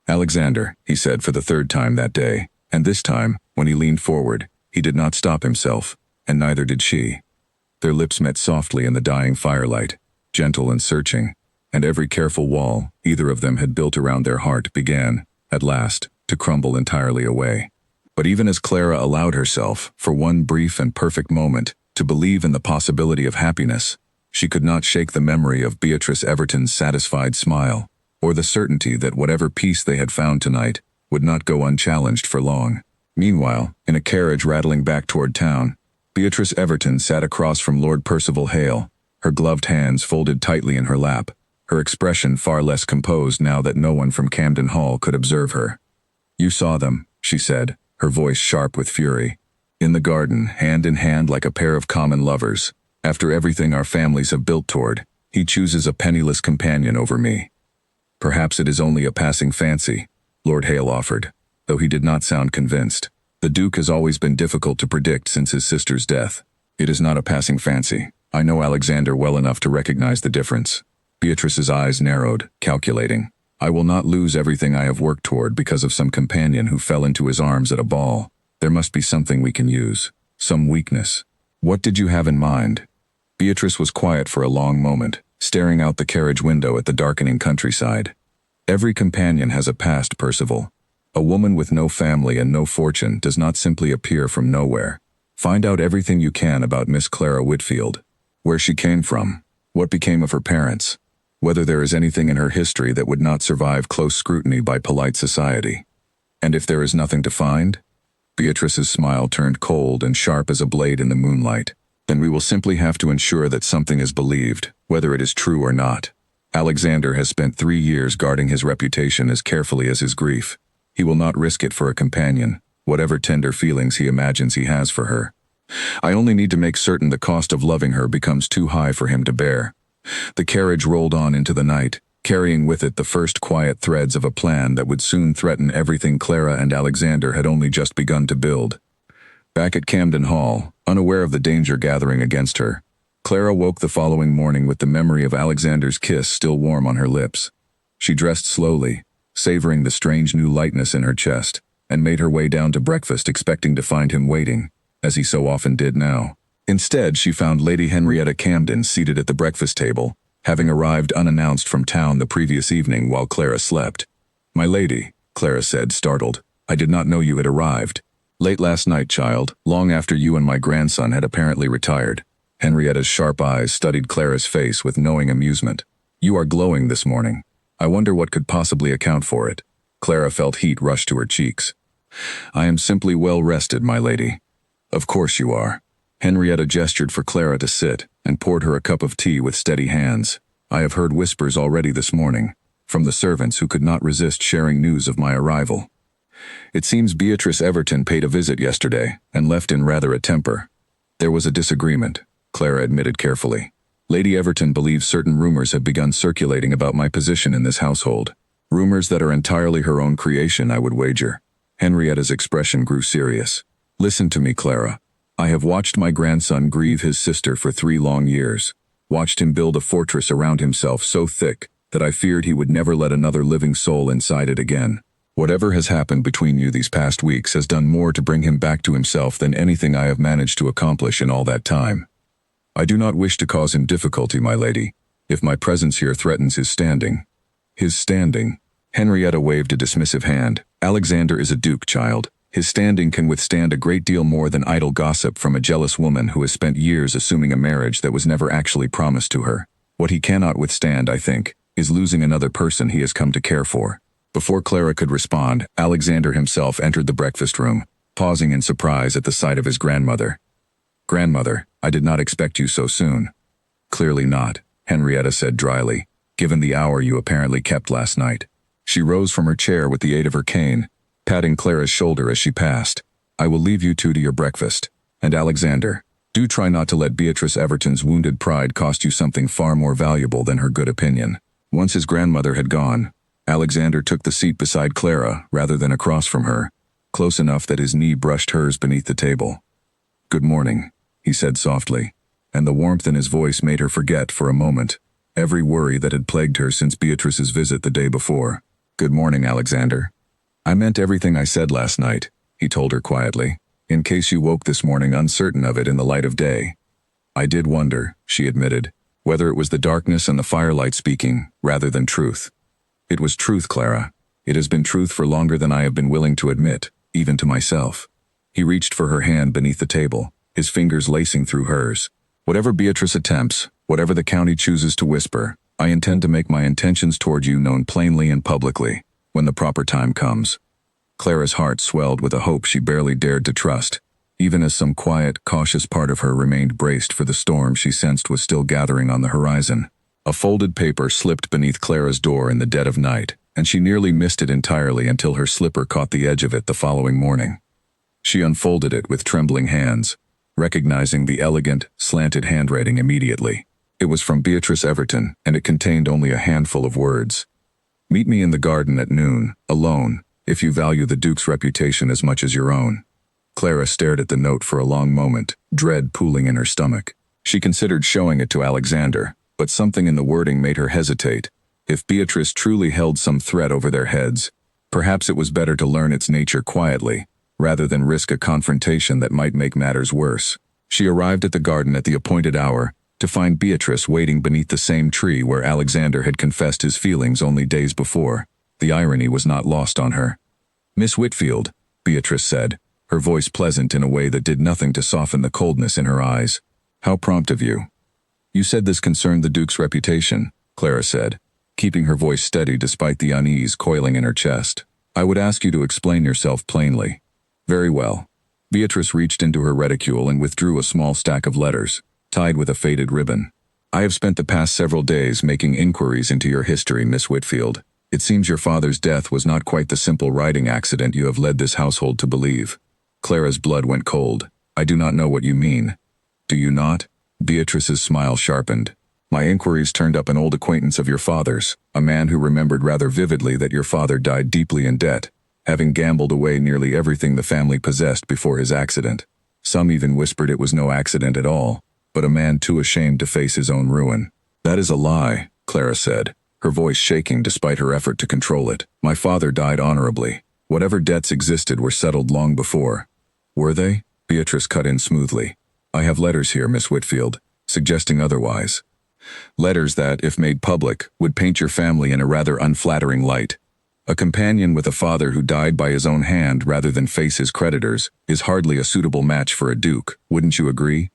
Alexander, he said for the 3rd time that day, and this time, when he leaned forward, he did not stop himself, and neither did she. Their lips met softly in the dying firelight, gentle and searching, and every careful wall either of them had built around their heart began, at last, to crumble entirely away. But even as Clara allowed herself, for one brief and perfect moment, to believe in the possibility of happiness, she could not shake the memory of Beatrice Everton's satisfied smile, or the certainty that whatever peace they had found tonight would not go unchallenged for long. Meanwhile, in a carriage rattling back toward town, Beatrice Everton sat across from Lord Percival Hale, her gloved hands folded tightly in her lap, her expression far less composed now that no one from Camden Hall could observe her. You saw them, she said, her voice sharp with fury. In the garden, hand in hand like a pair of common lovers. After everything our families have built toward, he chooses a penniless companion over me. Perhaps it is only a passing fancy, Lord Hale offered, though he did not sound convinced. The Duke has always been difficult to predict since his sister's death. It is not a passing fancy. I know Alexander well enough to recognize the difference. Beatrice's eyes narrowed, calculating. I will not lose everything I have worked toward because of some companion who fell into his arms at a ball. There must be something we can use. Some weakness. What did you have in mind? Beatrice was quiet for a long moment, staring out the carriage window at the darkening countryside. Every companion has a past, Percival. A woman with no family and no fortune does not simply appear from nowhere. Find out everything you can about Miss Clara Whitfield. Where she came from. What became of her parents. Whether there is anything in her history that would not survive close scrutiny by polite society. And if there is nothing to find? Beatrice's smile turned cold and sharp as a blade in the moonlight. Then we will simply have to ensure that something is believed, whether it is true or not. Alexander has spent 3 years guarding his reputation as carefully as his grief. He will not risk it for a companion, whatever tender feelings he imagines he has for her. I only need to make certain the cost of loving her becomes too high for him to bear. The carriage rolled on into the night, carrying with it the first quiet threads of a plan that would soon threaten everything Clara and Alexander had only just begun to build. Back at Camden Hall, unaware of the danger gathering against her, Clara woke the following morning with the memory of Alexander's kiss still warm on her lips. She dressed slowly, savoring the strange new lightness in her chest, and made her way down to breakfast expecting to find him waiting, as he so often did now. Instead, she found Lady Henrietta Camden seated at the breakfast table, having arrived unannounced from town the previous evening while Clara slept. "My lady," Clara said, startled, "I did not know you had arrived. Late last night, child, long after you and my grandson had apparently retired." Henrietta's sharp eyes studied Clara's face with knowing amusement. "You are glowing this morning. I wonder what could possibly account for it." Clara felt heat rush to her cheeks. "I am simply well rested, my lady." "Of course you are." Henrietta gestured for Clara to sit, and poured her a cup of tea with steady hands. "I have heard whispers already this morning, from the servants who could not resist sharing news of my arrival. It seems Beatrice Everton paid a visit yesterday, and left in rather a temper." "There was a disagreement," Clara admitted carefully. "Lady Everton believes certain rumors have begun circulating about my position in this household. Rumors that are entirely her own creation, I would wager." Henrietta's expression grew serious. "Listen to me, Clara. I have watched my grandson grieve his sister for 3 long years, watched him build a fortress around himself so thick that I feared he would never let another living soul inside it again. Whatever has happened between you these past weeks has done more to bring him back to himself than anything I have managed to accomplish in all that time. I do not wish to cause him difficulty, my lady, if my presence here threatens his standing." "His standing?" Henrietta waved a dismissive hand. "Alexander is a duke, child. His standing can withstand a great deal more than idle gossip from a jealous woman who has spent years assuming a marriage that was never actually promised to her. What he cannot withstand, I think, is losing another person he has come to care for." Before Clara could respond, Alexander himself entered the breakfast room, pausing in surprise at the sight of his grandmother. "Grandmother, I did not expect you so soon." "Clearly not," Henrietta said dryly, "given the hour you apparently kept last night." She rose from her chair with the aid of her cane, patting Clara's shoulder as she passed. "I will leave you two to your breakfast. And Alexander, do try not to let Beatrice Everton's wounded pride cost you something far more valuable than her good opinion." Once his grandmother had gone, Alexander took the seat beside Clara rather than across from her, close enough that his knee brushed hers beneath the table. "Good morning," he said softly, and the warmth in his voice made her forget for a moment every worry that had plagued her since Beatrice's visit the day before. "Good morning, Alexander." "I meant everything I said last night," he told her quietly, "in case you woke this morning uncertain of it in the light of day." "I did wonder," she admitted, "whether it was the darkness and the firelight speaking, rather than truth." "It was truth, Clara. It has been truth for longer than I have been willing to admit, even to myself." He reached for her hand beneath the table, his fingers lacing through hers. "Whatever Beatrice attempts, whatever the county chooses to whisper, I intend to make my intentions toward you known plainly and publicly, when the proper time comes." Clara's heart swelled with a hope she barely dared to trust, even as some quiet, cautious part of her remained braced for the storm she sensed was still gathering on the horizon. A folded paper slipped beneath Clara's door in the dead of night, and she nearly missed it entirely until her slipper caught the edge of it the following morning. She unfolded it with trembling hands, recognizing the elegant, slanted handwriting immediately. It was from Beatrice Everton, and it contained only a handful of words. "Meet me in the garden at noon, alone, if you value the Duke's reputation as much as your own." Clara stared at the note for a long moment, dread pooling in her stomach. She considered showing it to Alexander, but something in the wording made her hesitate. If Beatrice truly held some threat over their heads, perhaps it was better to learn its nature quietly, rather than risk a confrontation that might make matters worse. She arrived at the garden at the appointed hour, to find Beatrice waiting beneath the same tree where Alexander had confessed his feelings only days before. The irony was not lost on her. "Miss Whitfield," Beatrice said, her voice pleasant in a way that did nothing to soften the coldness in her eyes. "How prompt of you." "You said this concerned the Duke's reputation," Clara said, keeping her voice steady despite the unease coiling in her chest. "I would ask you to explain yourself plainly." "Very well." Beatrice reached into her reticule and withdrew a small stack of letters, tied with a faded ribbon. "I have spent the past several days making inquiries into your history, Miss Whitfield. It seems your father's death was not quite the simple riding accident you have led this household to believe." Clara's blood went cold. "I do not know what you mean." "Do you not?" Beatrice's smile sharpened. "My inquiries turned up an old acquaintance of your father's, a man who remembered rather vividly that your father died deeply in debt, having gambled away nearly everything the family possessed before his accident. Some even whispered it was no accident at all, but a man too ashamed to face his own ruin." "That is a lie," Clara said, her voice shaking despite her effort to control it. "My father died honorably. Whatever debts existed were settled long before." "Were they?" Beatrice cut in smoothly. "I have letters here, Miss Whitfield, suggesting otherwise. Letters that, if made public, would paint your family in a rather unflattering light. A companion with a father who died by his own hand rather than face his creditors is hardly a suitable match for a duke, wouldn't you agree?"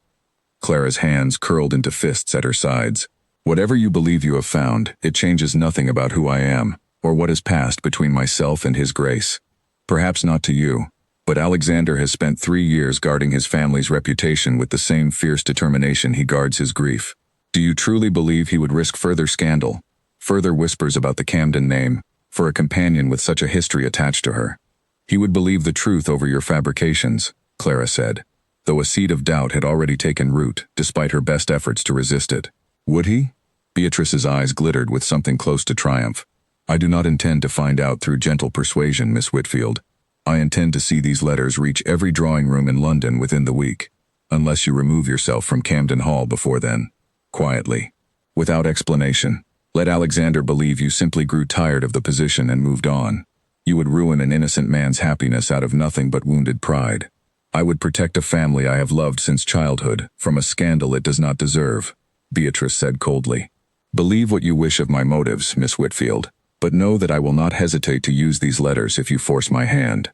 Clara's hands curled into fists at her sides. "Whatever you believe you have found, it changes nothing about who I am, or what has passed between myself and his grace. Perhaps not to you, but Alexander has spent 3 years guarding his family's reputation with the same fierce determination he guards his grief. Do you truly believe he would risk further scandal, further whispers about the Camden name, for a companion with such a history attached to her?" "He would believe the truth over your fabrications," Clara said, though a seed of doubt had already taken root, despite her best efforts to resist it. "Would he?" Beatrice's eyes glittered with something close to triumph. "I do not intend to find out through gentle persuasion, Miss Whitfield. I intend to see these letters reach every drawing room in London within the week, unless you remove yourself from Camden Hall before then. Quietly, without explanation. Let Alexander believe you simply grew tired of the position and moved on. You would ruin an innocent man's happiness out of nothing but wounded pride. I would protect a family I have loved since childhood from a scandal it does not deserve," Beatrice said coldly. "Believe what you wish of my motives, Miss Whitfield, but know that I will not hesitate to use these letters if you force my hand."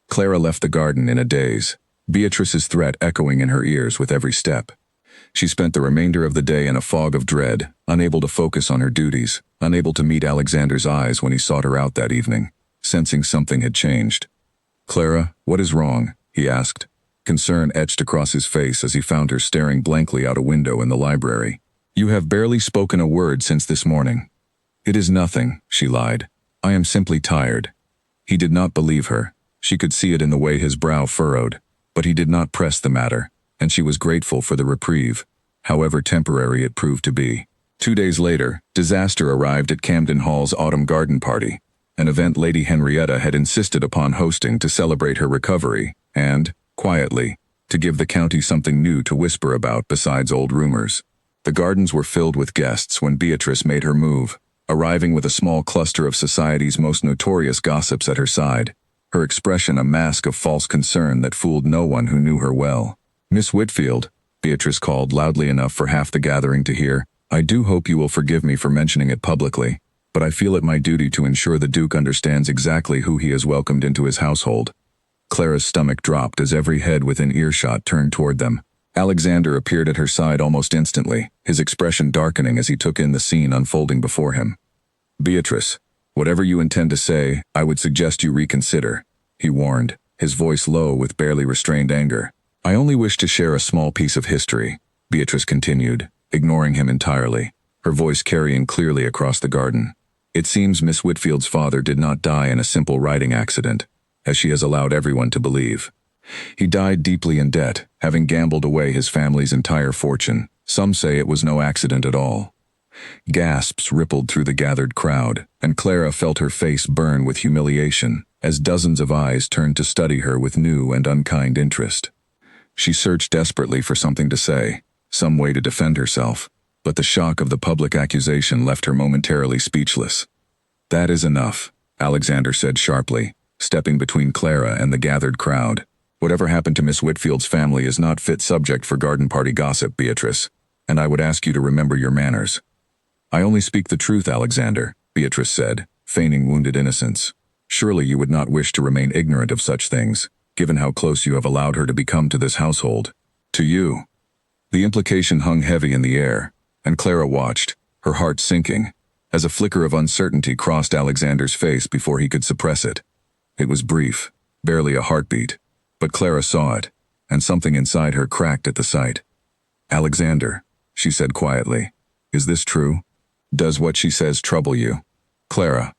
Clara left the garden in a daze, Beatrice's threat echoing in her ears with every step. She spent the remainder of the day in a fog of dread, unable to focus on her duties, unable to meet Alexander's eyes when he sought her out that evening, sensing something had changed. "Clara, what is wrong?" he asked. Concern etched across his face as he found her staring blankly out a window in the library. "You have barely spoken a word since this morning." "It is nothing," she lied. "I am simply tired." He did not believe her. She could see it in the way his brow furrowed, but he did not press the matter, and she was grateful for the reprieve, however temporary it proved to be. 2 days later, disaster arrived at Camden Hall's autumn garden party, an event Lady Henrietta had insisted upon hosting to celebrate her recovery and, quietly, to give the county something new to whisper about besides old rumors. The gardens were filled with guests when Beatrice made her move, arriving with a small cluster of society's most notorious gossips at her side, her expression a mask of false concern that fooled no one who knew her well. "Miss Whitfield," Beatrice called loudly enough for half the gathering to hear, "I do hope you will forgive me for mentioning it publicly, but I feel it my duty to ensure the Duke understands exactly who he has welcomed into his household." Clara's stomach dropped as every head within earshot turned toward them. Alexander appeared at her side almost instantly, his expression darkening as he took in the scene unfolding before him. "Beatrice, whatever you intend to say, I would suggest you reconsider," he warned, his voice low with barely restrained anger. "I only wish to share a small piece of history," Beatrice continued, ignoring him entirely, her voice carrying clearly across the garden. It seems Miss Whitfield's father did not die in a simple riding accident, as she has allowed everyone to believe. He died deeply in debt, having gambled away his family's entire fortune. Some say it was no accident at all. Gasps rippled through the gathered crowd, and Clara felt her face burn with humiliation as dozens of eyes turned to study her with new and unkind interest. She searched desperately for something to say, some way to defend herself, but the shock of the public accusation left her momentarily speechless. "That is enough," Alexander said sharply, stepping between Clara and the gathered crowd. "Whatever happened to Miss Whitfield's family is not fit subject for garden party gossip, Beatrice, and I would ask you to remember your manners." "I only speak the truth, Alexander," Beatrice said, feigning wounded innocence. "Surely you would not wish to remain ignorant of such things, given how close you have allowed her to become to this household. To you." The implication hung heavy in the air, and Clara watched, her heart sinking, as a flicker of uncertainty crossed Alexander's face before he could suppress it. It was brief, barely a heartbeat, but Clara saw it, and something inside her cracked at the sight. "Alexander," she said quietly, "is this true? Does what she says trouble you?" "Clara,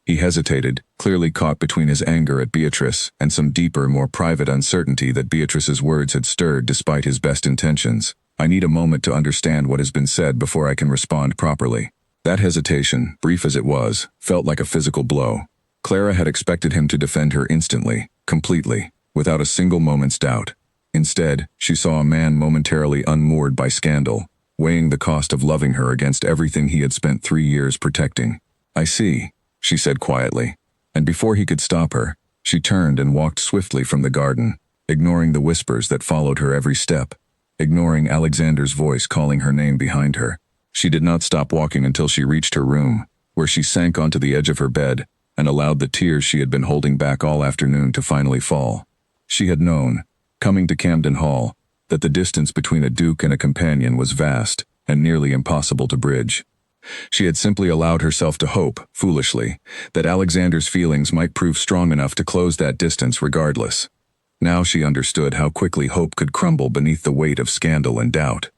He hesitated, clearly caught between his anger at Beatrice and some deeper, more private uncertainty that Beatrice's words had stirred despite his best intentions. "I need a moment to understand what has been said before I can respond properly." That hesitation, brief as it was, felt like a physical blow. Clara had expected him to defend her instantly, completely, without a single moment's doubt. Instead, she saw a man momentarily unmoored by scandal, weighing the cost of loving her against everything he had spent 3 years protecting. "I see," she said quietly, and before he could stop her, she turned and walked swiftly from the garden, ignoring the whispers that followed her every step, ignoring Alexander's voice calling her name behind her. She did not stop walking until she reached her room, where she sank onto the edge of her bed and allowed the tears she had been holding back all afternoon to finally fall. She had known, coming to Camden Hall, that the distance between a duke and a companion was vast and nearly impossible to bridge. She had simply allowed herself to hope, foolishly, that Alexander's feelings might prove strong enough to close that distance regardless. Now she understood how quickly hope could crumble beneath the weight of scandal and doubt.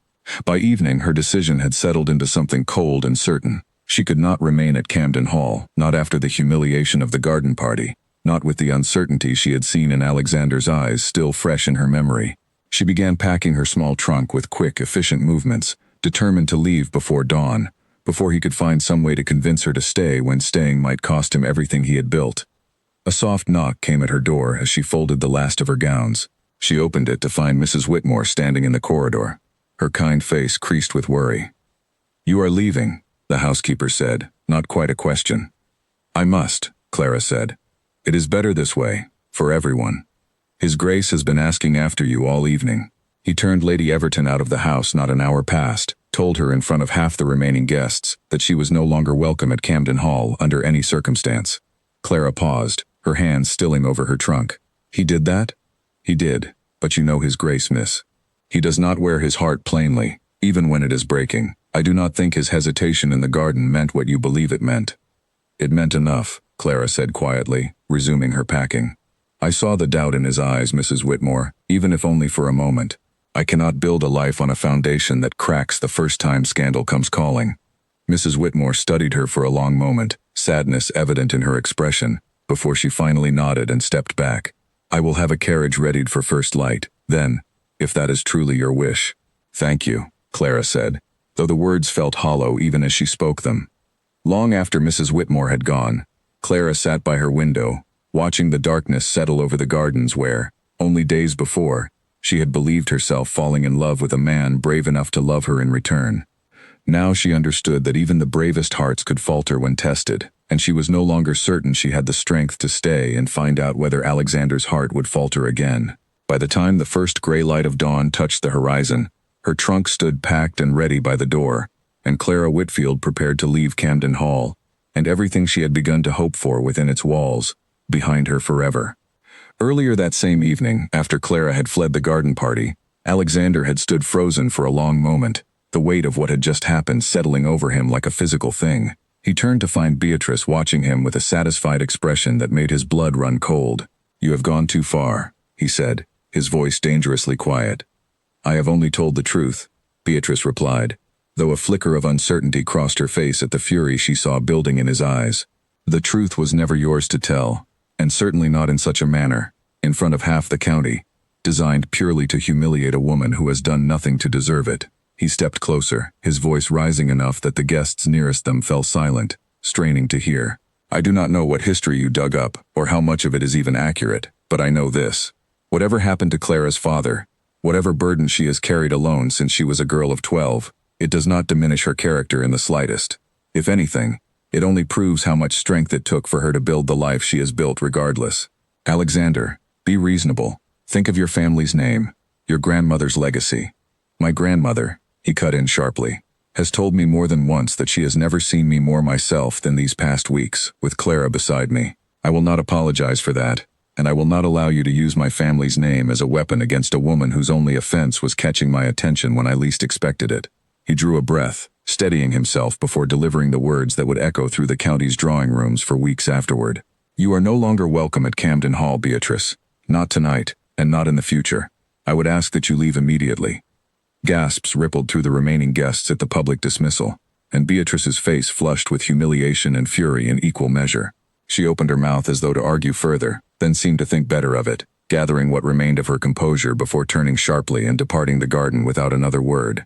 By evening, her decision had settled into something cold and certain. She could not remain at Camden Hall, not after the humiliation of the garden party, not with the uncertainty she had seen in Alexander's eyes still fresh in her memory. She began packing her small trunk with quick, efficient movements, determined to leave before dawn, before he could find some way to convince her to stay when staying might cost him everything he had built. A soft knock came at her door as she folded the last of her gowns. She opened it to find Mrs. Whitmore standing in the corridor, her kind face creased with worry. "You are leaving," the housekeeper said, not quite a question. "I must," Clara said. "It is better this way, for everyone. His Grace has been asking after you all evening. He turned Lady Everton out of the house not an hour past, told her in front of half the remaining guests that she was no longer welcome at Camden Hall under any circumstance." Clara paused, her hands stilling over her trunk. "He did that?" "He did, but you know His Grace, miss. He does not wear his heart plainly, even when it is breaking. I do not think his hesitation in the garden meant what you believe it meant." "It meant enough," Clara said quietly, resuming her packing. "I saw the doubt in his eyes, Mrs. Whitmore, even if only for a moment. I cannot build a life on a foundation that cracks the first time scandal comes calling." Mrs. Whitmore studied her for a long moment, sadness evident in her expression, before she finally nodded and stepped back. "I will have a carriage readied for first light, then, if that is truly your wish." "Thank you," Clara said, though the words felt hollow even as she spoke them. Long after Mrs. Whitmore had gone, Clara sat by her window, watching the darkness settle over the gardens where, only days before, she had believed herself falling in love with a man brave enough to love her in return. Now she understood that even the bravest hearts could falter when tested, and she was no longer certain she had the strength to stay and find out whether Alexander's heart would falter again. By the time the first gray light of dawn touched the horizon, her trunk stood packed and ready by the door, and Clara Whitfield prepared to leave Camden Hall, and everything she had begun to hope for within its walls, behind her forever. Earlier that same evening, after Clara had fled the garden party, Alexander had stood frozen for a long moment, the weight of what had just happened settling over him like a physical thing. He turned to find Beatrice watching him with a satisfied expression that made his blood run cold. "You have gone too far," he said, his voice dangerously quiet. "I have only told the truth," Beatrice replied, though a flicker of uncertainty crossed her face at the fury she saw building in his eyes. "The truth was never yours to tell, and certainly not in such a manner, in front of half the county, designed purely to humiliate a woman who has done nothing to deserve it." He stepped closer, his voice rising enough that the guests nearest them fell silent, straining to hear. "I do not know what history you dug up, or how much of it is even accurate, but I know this. Whatever happened to Clara's father, whatever burden she has carried alone since she was a girl of 12, it does not diminish her character in the slightest. If anything, it only proves how much strength it took for her to build the life she has built regardless. Alexander, be reasonable. Think of your family's name, your grandmother's legacy." "My grandmother," he cut in sharply, "has told me more than once that she has never seen me more myself than these past weeks, with Clara beside me. I will not apologize for that, and I will not allow you to use my family's name as a weapon against a woman whose only offense was catching my attention when I least expected it." He drew a breath, steadying himself before delivering the words that would echo through the county's drawing rooms for weeks afterward. "You are no longer welcome at Camden Hall, Beatrice. Not tonight, and not in the future. I would ask that you leave immediately." Gasps rippled through the remaining guests at the public dismissal, and Beatrice's face flushed with humiliation and fury in equal measure. She opened her mouth as though to argue further, then seemed to think better of it, gathering what remained of her composure before turning sharply and departing the garden without another word.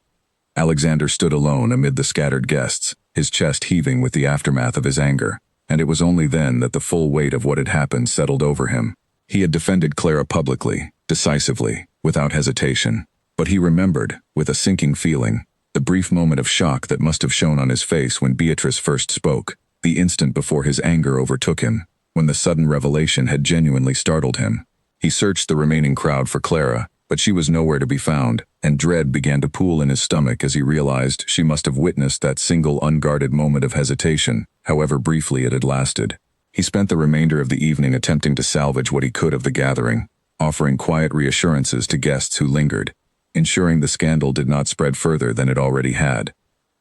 Alexander stood alone amid the scattered guests, his chest heaving with the aftermath of his anger, and it was only then that the full weight of what had happened settled over him. He had defended Clara publicly, decisively, without hesitation. But he remembered, with a sinking feeling, the brief moment of shock that must have shown on his face when Beatrice first spoke, the instant before his anger overtook him, when the sudden revelation had genuinely startled him. He searched the remaining crowd for Clara, but she was nowhere to be found, and dread began to pool in his stomach as he realized she must have witnessed that single unguarded moment of hesitation, however briefly it had lasted. He spent the remainder of the evening attempting to salvage what he could of the gathering, offering quiet reassurances to guests who lingered, ensuring the scandal did not spread further than it already had.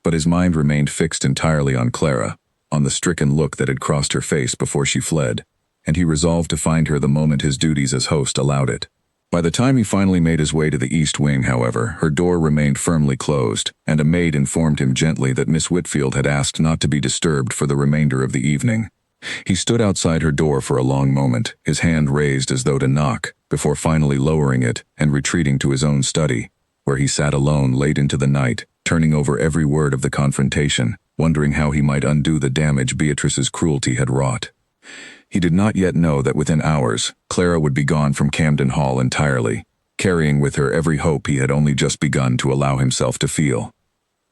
But his mind remained fixed entirely on Clara, on the stricken look that had crossed her face before she fled, and he resolved to find her the moment his duties as host allowed it. By the time he finally made his way to the east wing, however, her door remained firmly closed, and a maid informed him gently that Miss Whitfield had asked not to be disturbed for the remainder of the evening. He stood outside her door for a long moment, his hand raised as though to knock, before finally lowering it and retreating to his own study, where he sat alone late into the night, turning over every word of the confrontation, wondering how he might undo the damage Beatrice's cruelty had wrought. He did not yet know that within hours, Clara would be gone from Camden Hall entirely, carrying with her every hope he had only just begun to allow himself to feel.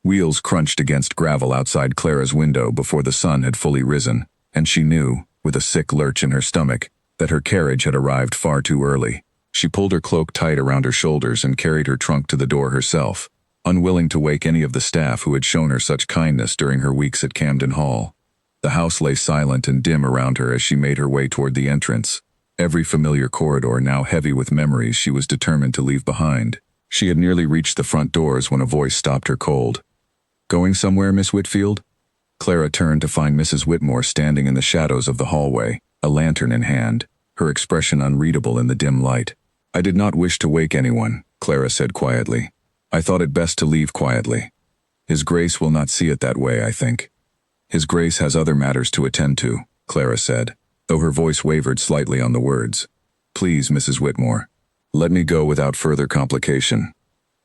Wheels crunched against gravel outside Clara's window before the sun had fully risen, and she knew, with a sick lurch in her stomach, that her carriage had arrived far too early. She pulled her cloak tight around her shoulders and carried her trunk to the door herself, unwilling to wake any of the staff who had shown her such kindness during her weeks at Camden Hall. The house lay silent and dim around her as she made her way toward the entrance, every familiar corridor now heavy with memories she was determined to leave behind. She had nearly reached the front doors when a voice stopped her cold. "Going somewhere, Miss Whitfield?" Clara turned to find Mrs. Whitmore standing in the shadows of the hallway, a lantern in hand, her expression unreadable in the dim light. "I did not wish to wake anyone," Clara said quietly. "I thought it best to leave quietly. His Grace will not see it that way, I think." "His Grace has other matters to attend to," Clara said, though her voice wavered slightly on the words. "Please, Mrs. Whitmore, let me go without further complication."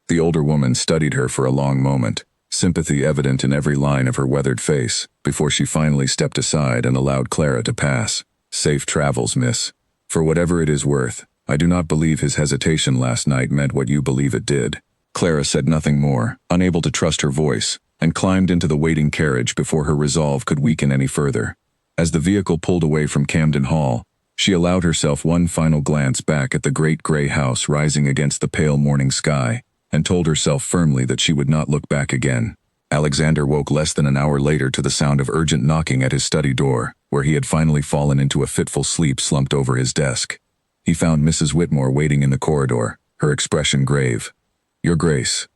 The older woman studied her for a long moment, sympathy evident in every line of her weathered face, before she finally stepped aside and allowed Clara to pass. "Safe travels, miss. For whatever it is worth, I do not believe his hesitation last night meant what you believe it did." Clara said nothing more, unable to trust her voice, and climbed into the waiting carriage before her resolve could weaken any further. As the vehicle pulled away from Camden Hall, she allowed herself one final glance back at the great gray house rising against the pale morning sky, and told herself firmly that she would not look back again. Alexander woke less than an hour later to the sound of urgent knocking at his study door, where he had finally fallen into a fitful sleep slumped over his desk. He found Mrs. Whitmore waiting in the corridor, her expression grave. "Your Grace,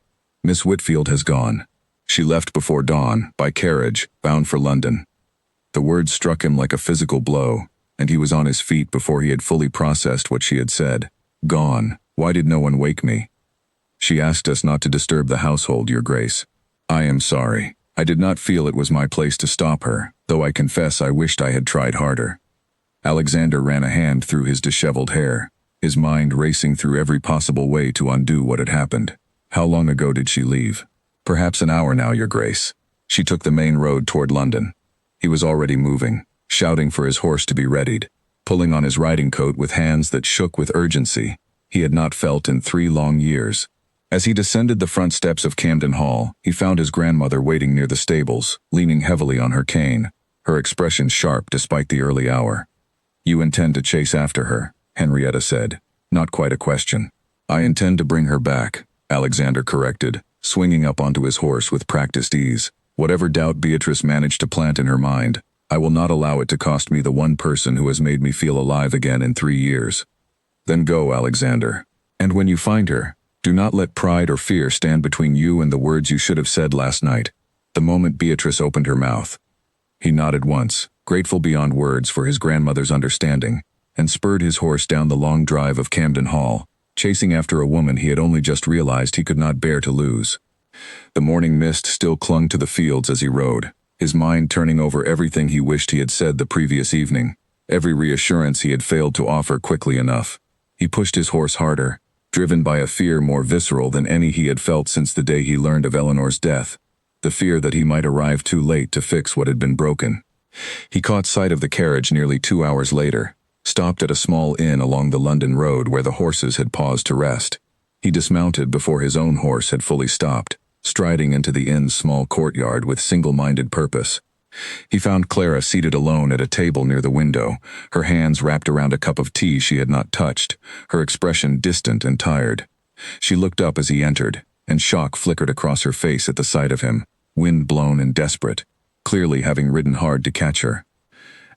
Miss Whitfield has gone. She left before dawn, by carriage, bound for London." The words struck him like a physical blow, and he was on his feet before he had fully processed what she had said. "Gone? Why did no one wake me?" "She asked us not to disturb the household, Your Grace." I am sorry. I did not feel it was my place to stop her, though I confess I wished I had tried harder. Alexander ran a hand through his disheveled hair, his mind racing through every possible way to undo what had happened. How long ago did she leave? Perhaps an hour now, Your Grace. She took the main road toward London. He was already moving, shouting for his horse to be readied, pulling on his riding coat with hands that shook with urgency he had not felt in 3 long years. As he descended the front steps of Camden Hall, he found his grandmother waiting near the stables, leaning heavily on her cane, her expression sharp despite the early hour. You intend to chase after her, Henrietta said, not quite a question. I intend to bring her back, Alexander corrected, swinging up onto his horse with practiced ease. Whatever doubt Beatrice managed to plant in her mind, I will not allow it to cost me the one person who has made me feel alive again in 3 years. Then go, Alexander. And when you find her, do not let pride or fear stand between you and the words you should have said last night. The moment Beatrice opened her mouth. He nodded once, grateful beyond words for his grandmother's understanding, and spurred his horse down the long drive of Camden Hall, chasing after a woman he had only just realized he could not bear to lose. The morning mist still clung to the fields as he rode, his mind turning over everything he wished he had said the previous evening, every reassurance he had failed to offer quickly enough. He pushed his horse harder, driven by a fear more visceral than any he had felt since the day he learned of Eleanor's death, the fear that he might arrive too late to fix what had been broken. He caught sight of the carriage nearly 2 hours later, stopped at a small inn along the London road where the horses had paused to rest. He dismounted before his own horse had fully stopped, striding into the inn's small courtyard with single-minded purpose. He found Clara seated alone at a table near the window, her hands wrapped around a cup of tea she had not touched, her expression distant and tired. She looked up as he entered, and shock flickered across her face at the sight of him, wind-blown and desperate, clearly having ridden hard to catch her.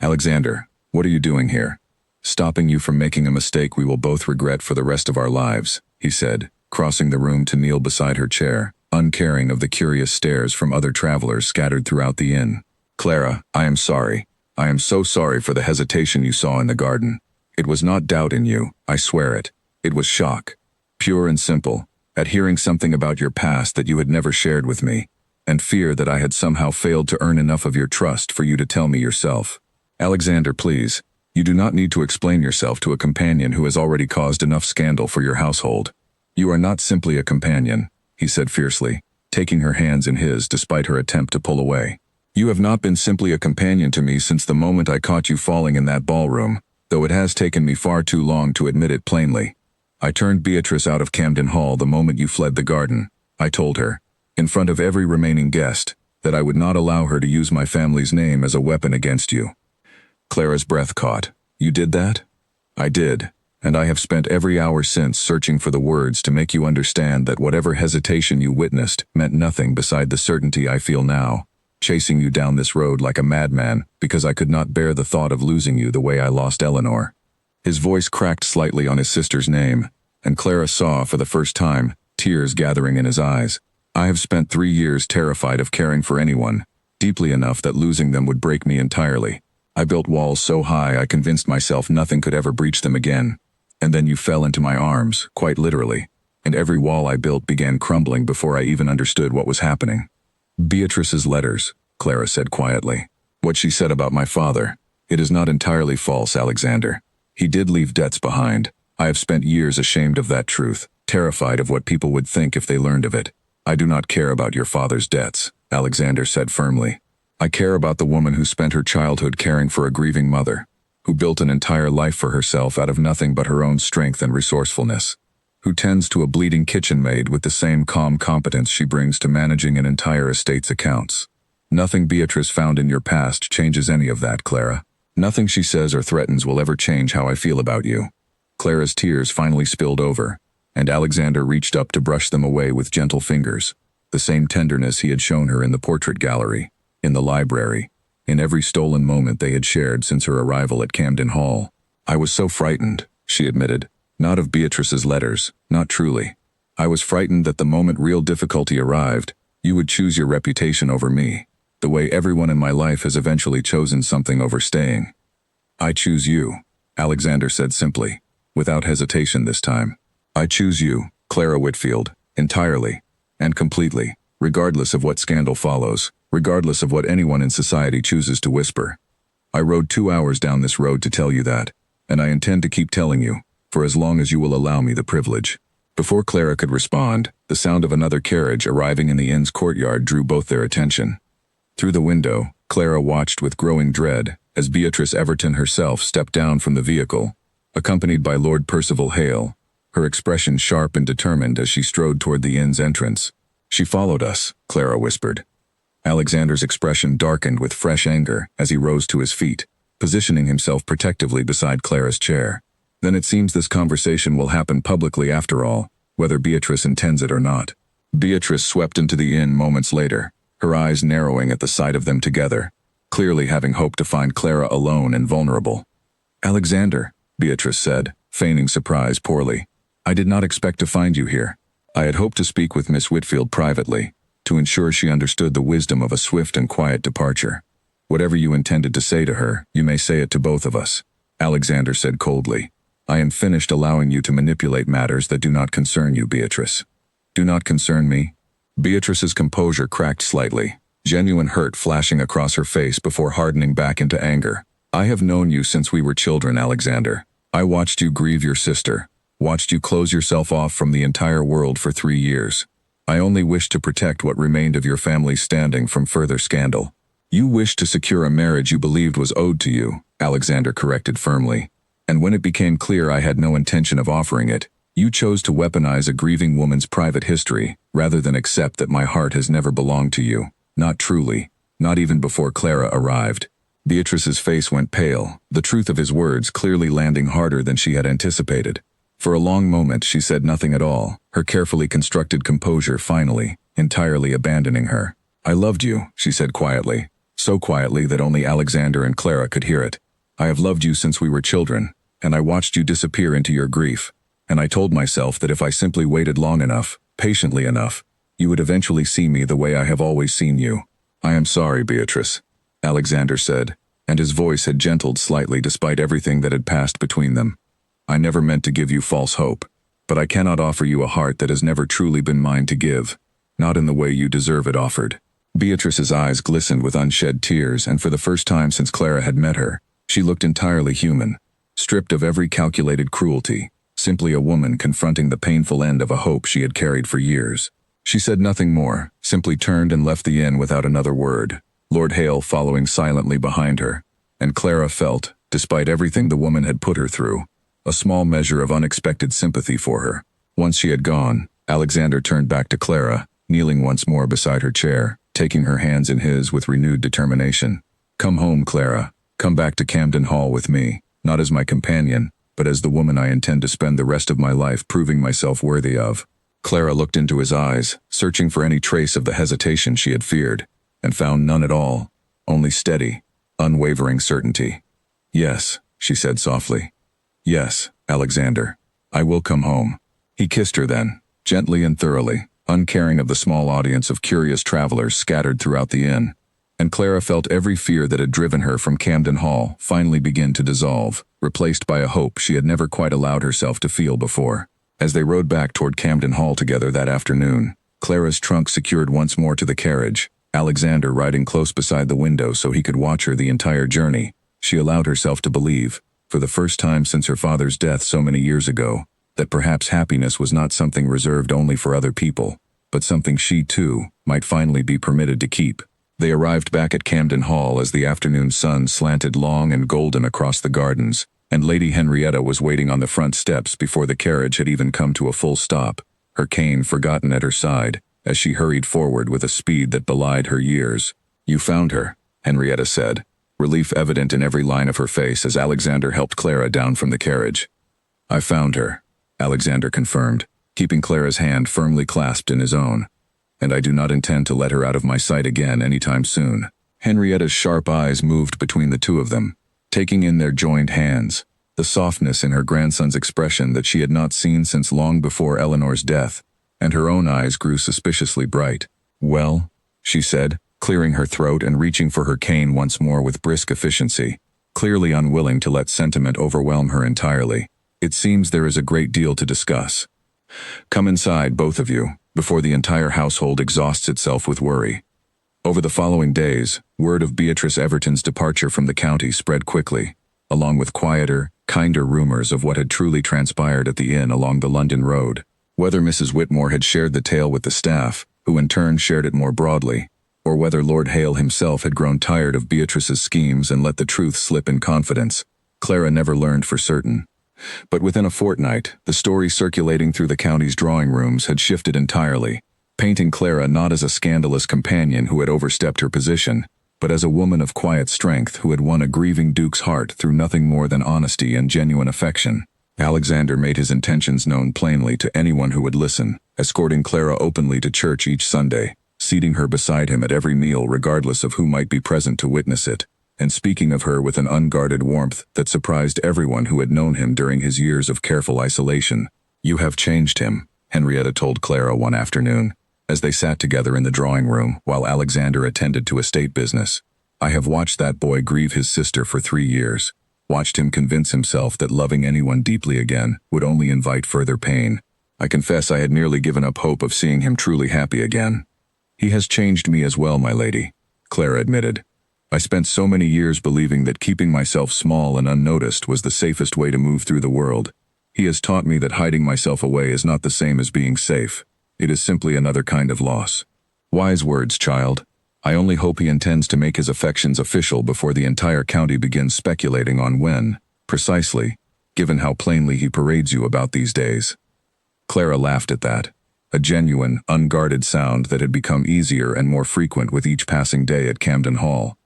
Alexander, what are you doing here? Stopping you from making a mistake we will both regret for the rest of our lives, he said, crossing the room to kneel beside her chair, uncaring of the curious stares from other travelers scattered throughout the inn. Clara, I am sorry. I am so sorry for the hesitation you saw in the garden. It was not doubt in you, I swear it. It was shock. Pure and simple, at hearing something about your past that you had never shared with me, and fear that I had somehow failed to earn enough of your trust for you to tell me yourself. Alexander, please, you do not need to explain yourself to a companion who has already caused enough scandal for your household. You are not simply a companion, he said fiercely, taking her hands in his despite her attempt to pull away. You have not been simply a companion to me since the moment I caught you falling in that ballroom, though it has taken me far too long to admit it plainly. I turned Beatrice out of Camden Hall the moment you fled the garden. I told her, in front of every remaining guest, that I would not allow her to use my family's name as a weapon against you. Clara's breath caught. You did that? I did, and I have spent every hour since searching for the words to make you understand that whatever hesitation you witnessed meant nothing beside the certainty I feel now, chasing you down this road like a madman because I could not bear the thought of losing you the way I lost Eleanor. His voice cracked slightly on his sister's name, and Clara saw, for the first time, tears gathering in his eyes. I have spent 3 years terrified of caring for anyone, deeply enough that losing them would break me entirely. I built walls so high I convinced myself nothing could ever breach them again. And then you fell into my arms, quite literally, and every wall I built began crumbling before I even understood what was happening. Beatrice's letters, Clara said quietly. What she said about my father. It is not entirely false, Alexander. He did leave debts behind. I have spent years ashamed of that truth, terrified of what people would think if they learned of it. I do not care about your father's debts, Alexander said firmly. I care about the woman who spent her childhood caring for a grieving mother, who built an entire life for herself out of nothing but her own strength and resourcefulness, who tends to a bleeding kitchen maid with the same calm competence she brings to managing an entire estate's accounts. Nothing Beatrice found in your past changes any of that, Clara. Nothing she says or threatens will ever change how I feel about you. Clara's tears finally spilled over, and Alexander reached up to brush them away with gentle fingers, the same tenderness he had shown her in the portrait gallery, in the library, in every stolen moment they had shared since her arrival at Camden Hall. I was so frightened, she admitted. Not of Beatrice's letters, not truly. I was frightened that the moment real difficulty arrived, you would choose your reputation over me, the way everyone in my life has eventually chosen something over staying. I choose you, Alexander said simply, without hesitation this time. I choose you, Clara Whitfield, entirely and completely. regardless of what scandal follows, regardless of what anyone in society chooses to whisper. I rode 2 hours down this road to tell you that, and I intend to keep telling you, for as long as you will allow me the privilege." Before Clara could respond, the sound of another carriage arriving in the inn's courtyard drew both their attention. Through the window, Clara watched with growing dread as Beatrice Everton herself stepped down from the vehicle, accompanied by Lord Percival Hale, her expression sharp and determined as she strode toward the inn's entrance. "She followed us," Clara whispered. Alexander's expression darkened with fresh anger as he rose to his feet, positioning himself protectively beside Clara's chair. "Then it seems this conversation will happen publicly after all, whether Beatrice intends it or not." Beatrice swept into the inn moments later, her eyes narrowing at the sight of them together, clearly having hoped to find Clara alone and vulnerable. "Alexander," Beatrice said, feigning surprise poorly, "I did not expect to find you here. I had hoped to speak with Miss Whitfield privately, to ensure she understood the wisdom of a swift and quiet departure. Whatever you intended to say to her, you may say it to both of us," Alexander said coldly. "I am finished allowing you to manipulate matters that do not concern you, Beatrice." "Do not concern me?" Beatrice's composure cracked slightly, genuine hurt flashing across her face before hardening back into anger. "I have known you since we were children, Alexander. I watched you grieve your sister, watched you close yourself off from the entire world for 3 years. I only wished to protect what remained of your family's standing from further scandal." "You wished to secure a marriage you believed was owed to you," Alexander corrected firmly. "And when it became clear I had no intention of offering it, you chose to weaponize a grieving woman's private history, rather than accept that my heart has never belonged to you. Not truly, not even before Clara arrived." Beatrice's face went pale, the truth of his words clearly landing harder than she had anticipated. For a long moment she said nothing at all, her carefully constructed composure finally, entirely abandoning her. "I loved you," she said quietly, so quietly that only Alexander and Clara could hear it. "I have loved you since we were children, and I watched you disappear into your grief, and I told myself that if I simply waited long enough, patiently enough, you would eventually see me the way I have always seen you." "I am sorry, Beatrice," Alexander said, and his voice had gentled slightly despite everything that had passed between them. "I never meant to give you false hope, but I cannot offer you a heart that has never truly been mine to give, not in the way you deserve it offered." Beatrice's eyes glistened with unshed tears, and for the first time since Clara had met her, she looked entirely human, stripped of every calculated cruelty, simply a woman confronting the painful end of a hope she had carried for years. She said nothing more, simply turned and left the inn without another word, Lord Hale following silently behind her, and Clara felt, despite everything the woman had put her through, a small measure of unexpected sympathy for her. Once she had gone, Alexander turned back to Clara, kneeling once more beside her chair, taking her hands in his with renewed determination. "Come home, Clara. Come back to Camden Hall with me, not as my companion, but as the woman I intend to spend the rest of my life proving myself worthy of." Clara looked into his eyes, searching for any trace of the hesitation she had feared, and found none at all, only steady, unwavering certainty. "Yes," she said softly. "Yes, Alexander. I will come home." He kissed her then, gently and thoroughly, uncaring of the small audience of curious travelers scattered throughout the inn, and Clara felt every fear that had driven her from Camden Hall finally begin to dissolve, replaced by a hope she had never quite allowed herself to feel before. As they rode back toward Camden Hall together that afternoon, Clara's trunk secured once more to the carriage, Alexander riding close beside the window so he could watch her the entire journey, she allowed herself to believe, for the first time since her father's death so many years ago, that perhaps happiness was not something reserved only for other people, but something she, too, might finally be permitted to keep. They arrived back at Camden Hall as the afternoon sun slanted long and golden across the gardens, and Lady Henrietta was waiting on the front steps before the carriage had even come to a full stop, her cane forgotten at her side, as she hurried forward with a speed that belied her years. "You found her," Henrietta said, relief evident in every line of her face as Alexander helped Clara down from the carriage. "I found her," Alexander confirmed, keeping Clara's hand firmly clasped in his own. "And I do not intend to let her out of my sight again anytime soon." Henrietta's sharp eyes moved between the two of them, taking in their joined hands, the softness in her grandson's expression that she had not seen since long before Eleanor's death, and her own eyes grew suspiciously bright. "Well," she said, clearing her throat and reaching for her cane once more with brisk efficiency, clearly unwilling to let sentiment overwhelm her entirely. "It seems there is a great deal to discuss. Come inside, both of you," before the entire household exhausts itself with worry. Over the following days, word of Beatrice Everton's departure from the county spread quickly, along with quieter, kinder rumors of what had truly transpired at the inn along the London road. Whether Mrs. Whitmore had shared the tale with the staff, who in turn shared it more broadly, or whether Lord Hale himself had grown tired of Beatrice's schemes and let the truth slip in confidence, Clara never learned for certain. But within a fortnight, the story circulating through the county's drawing rooms had shifted entirely, painting Clara not as a scandalous companion who had overstepped her position, but as a woman of quiet strength who had won a grieving duke's heart through nothing more than honesty and genuine affection. Alexander made his intentions known plainly to anyone who would listen, escorting Clara openly to church each Sunday, seating her beside him at every meal regardless of who might be present to witness it, and speaking of her with an unguarded warmth that surprised everyone who had known him during his years of careful isolation. "You have changed him," Henrietta told Clara one afternoon, as they sat together in the drawing room while Alexander attended to estate business. "I have watched that boy grieve his sister for 3 years, watched him convince himself that loving anyone deeply again would only invite further pain. I confess I had nearly given up hope of seeing him truly happy again." "He has changed me as well, my lady," Clara admitted. "I spent so many years believing that keeping myself small and unnoticed was the safest way to move through the world. He has taught me that hiding myself away is not the same as being safe. It is simply another kind of loss." "Wise words, child. I only hope he intends to make his affections official before the entire county begins speculating on when, precisely, given how plainly he parades you about these days." Clara laughed at that, a genuine, unguarded sound that had become easier and more frequent with each passing day at Camden Hall.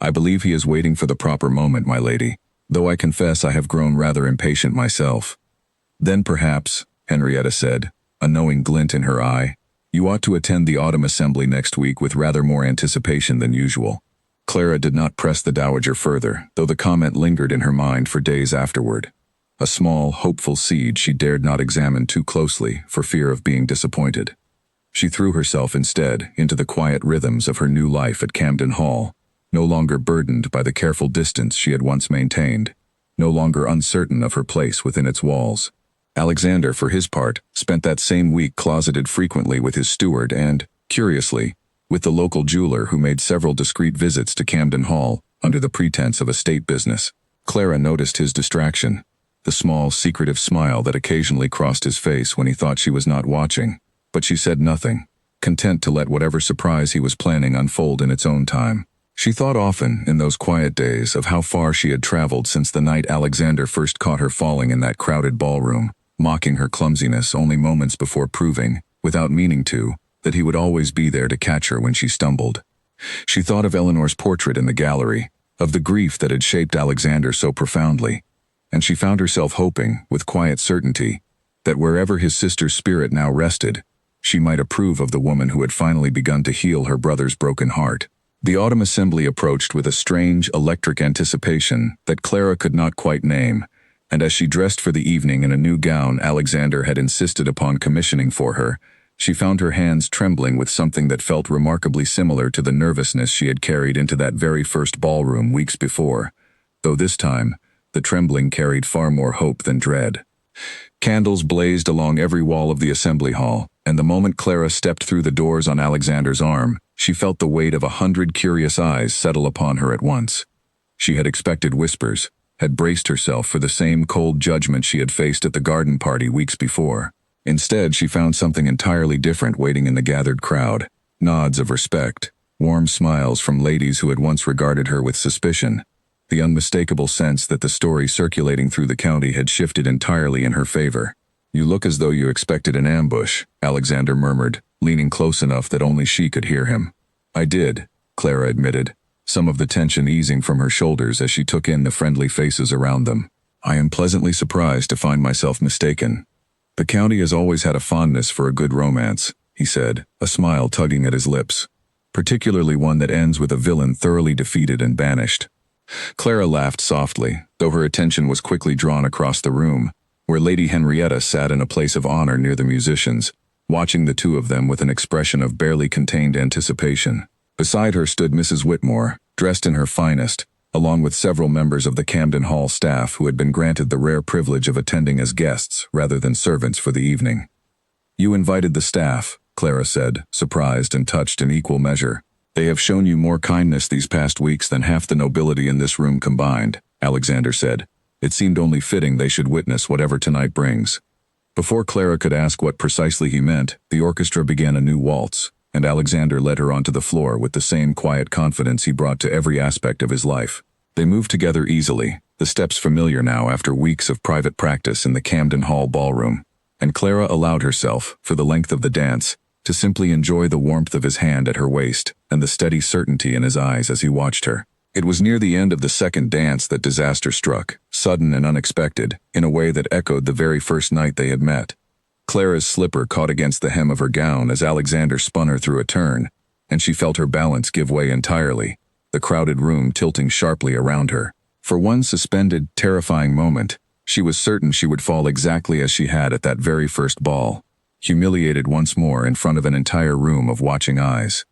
"I believe he is waiting for the proper moment, my lady, though I confess I have grown rather impatient myself." "Then perhaps," Henrietta said, a knowing glint in her eye, "you ought to attend the autumn assembly next week with rather more anticipation than usual." Clara did not press the dowager further, though the comment lingered in her mind for days afterward. A small, hopeful seed she dared not examine too closely for fear of being disappointed. She threw herself instead into the quiet rhythms of her new life at Camden Hall, no longer burdened by the careful distance she had once maintained, no longer uncertain of her place within its walls. Alexander, for his part, spent that same week closeted frequently with his steward and, curiously, with the local jeweler who made several discreet visits to Camden Hall under the pretense of estate business. Clara noticed his distraction, the small, secretive smile that occasionally crossed his face when he thought she was not watching, but she said nothing, content to let whatever surprise he was planning unfold in its own time. She thought often, in those quiet days, of how far she had traveled since the night Alexander first caught her falling in that crowded ballroom, mocking her clumsiness only moments before proving, without meaning to, that he would always be there to catch her when she stumbled. She thought of Eleanor's portrait in the gallery, of the grief that had shaped Alexander so profoundly, and she found herself hoping, with quiet certainty, that wherever his sister's spirit now rested, she might approve of the woman who had finally begun to heal her brother's broken heart. The autumn assembly approached with a strange, electric anticipation that Clara could not quite name, and as she dressed for the evening in a new gown Alexander had insisted upon commissioning for her, she found her hands trembling with something that felt remarkably similar to the nervousness she had carried into that very first ballroom weeks before, though this time, the trembling carried far more hope than dread. Candles blazed along every wall of the assembly hall, and the moment Clara stepped through the doors on Alexander's arm, she felt the weight of 100 curious eyes settle upon her at once. She had expected whispers, had braced herself for the same cold judgment she had faced at the garden party weeks before. Instead, she found something entirely different waiting in the gathered crowd. Nods of respect, warm smiles from ladies who had once regarded her with suspicion, the unmistakable sense that the story circulating through the county had shifted entirely in her favor. "You look as though you expected an ambush," Alexander murmured, leaning close enough that only she could hear him. "I did," Clara admitted, some of the tension easing from her shoulders as she took in the friendly faces around them. "I am pleasantly surprised to find myself mistaken. The county has always had a fondness for a good romance," he said, a smile tugging at his lips, "particularly one that ends with a villain thoroughly defeated and banished." Clara laughed softly, though her attention was quickly drawn across the room, where Lady Henrietta sat in a place of honor near the musicians, watching the two of them with an expression of barely contained anticipation. Beside her stood Mrs. Whitmore, dressed in her finest, along with several members of the Camden Hall staff who had been granted the rare privilege of attending as guests rather than servants for the evening. "You invited the staff," Clara said, surprised and touched in equal measure. They have shown you more kindness these past weeks than half the nobility in this room combined, Alexander said. It seemed only fitting they should witness whatever tonight brings. Before Clara could ask what precisely he meant, the orchestra began a new waltz, and Alexander led her onto the floor with the same quiet confidence he brought to every aspect of his life. They moved together easily, the steps familiar now after weeks of private practice in the Camden Hall ballroom, and Clara allowed herself, for the length of the dance, to simply enjoy the warmth of his hand at her waist and the steady certainty in his eyes as he watched her. It was near the end of the second dance that disaster struck, sudden and unexpected, in a way that echoed the very first night they had met. Clara's slipper caught against the hem of her gown as Alexander spun her through a turn, and she felt her balance give way entirely, the crowded room tilting sharply around her. For one suspended, terrifying moment, she was certain she would fall exactly as she had at that very first ball, humiliated once more in front of an entire room of watching eyes.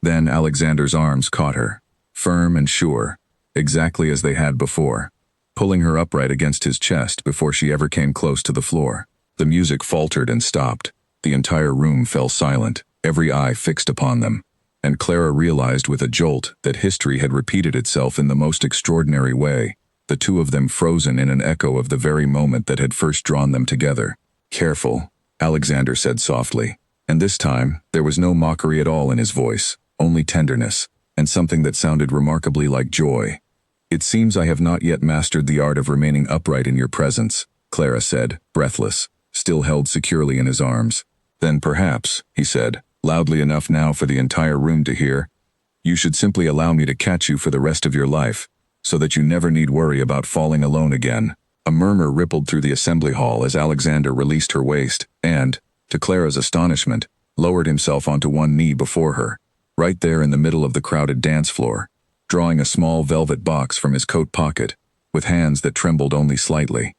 Then Alexander's arms caught her, firm and sure, exactly as they had before, pulling her upright against his chest before she ever came close to the floor. The music faltered and stopped. The entire room fell silent, every eye fixed upon them, and Clara realized with a jolt that history had repeated itself in the most extraordinary way, the two of them frozen in an echo of the very moment that had first drawn them together. "Careful," Alexander said softly, and this time there was no mockery at all in his voice, only tenderness, and something that sounded remarkably like joy. "It seems I have not yet mastered the art of remaining upright in your presence," Clara said, breathless, still held securely in his arms. "Then perhaps," he said, loudly enough now for the entire room to hear, "you should simply allow me to catch you for the rest of your life, so that you never need worry about falling alone again." A murmur rippled through the assembly hall as Alexander released her waist and, to Clara's astonishment, lowered himself onto one knee before her, right there in the middle of the crowded dance floor, drawing a small velvet box from his coat pocket, with hands that trembled only slightly.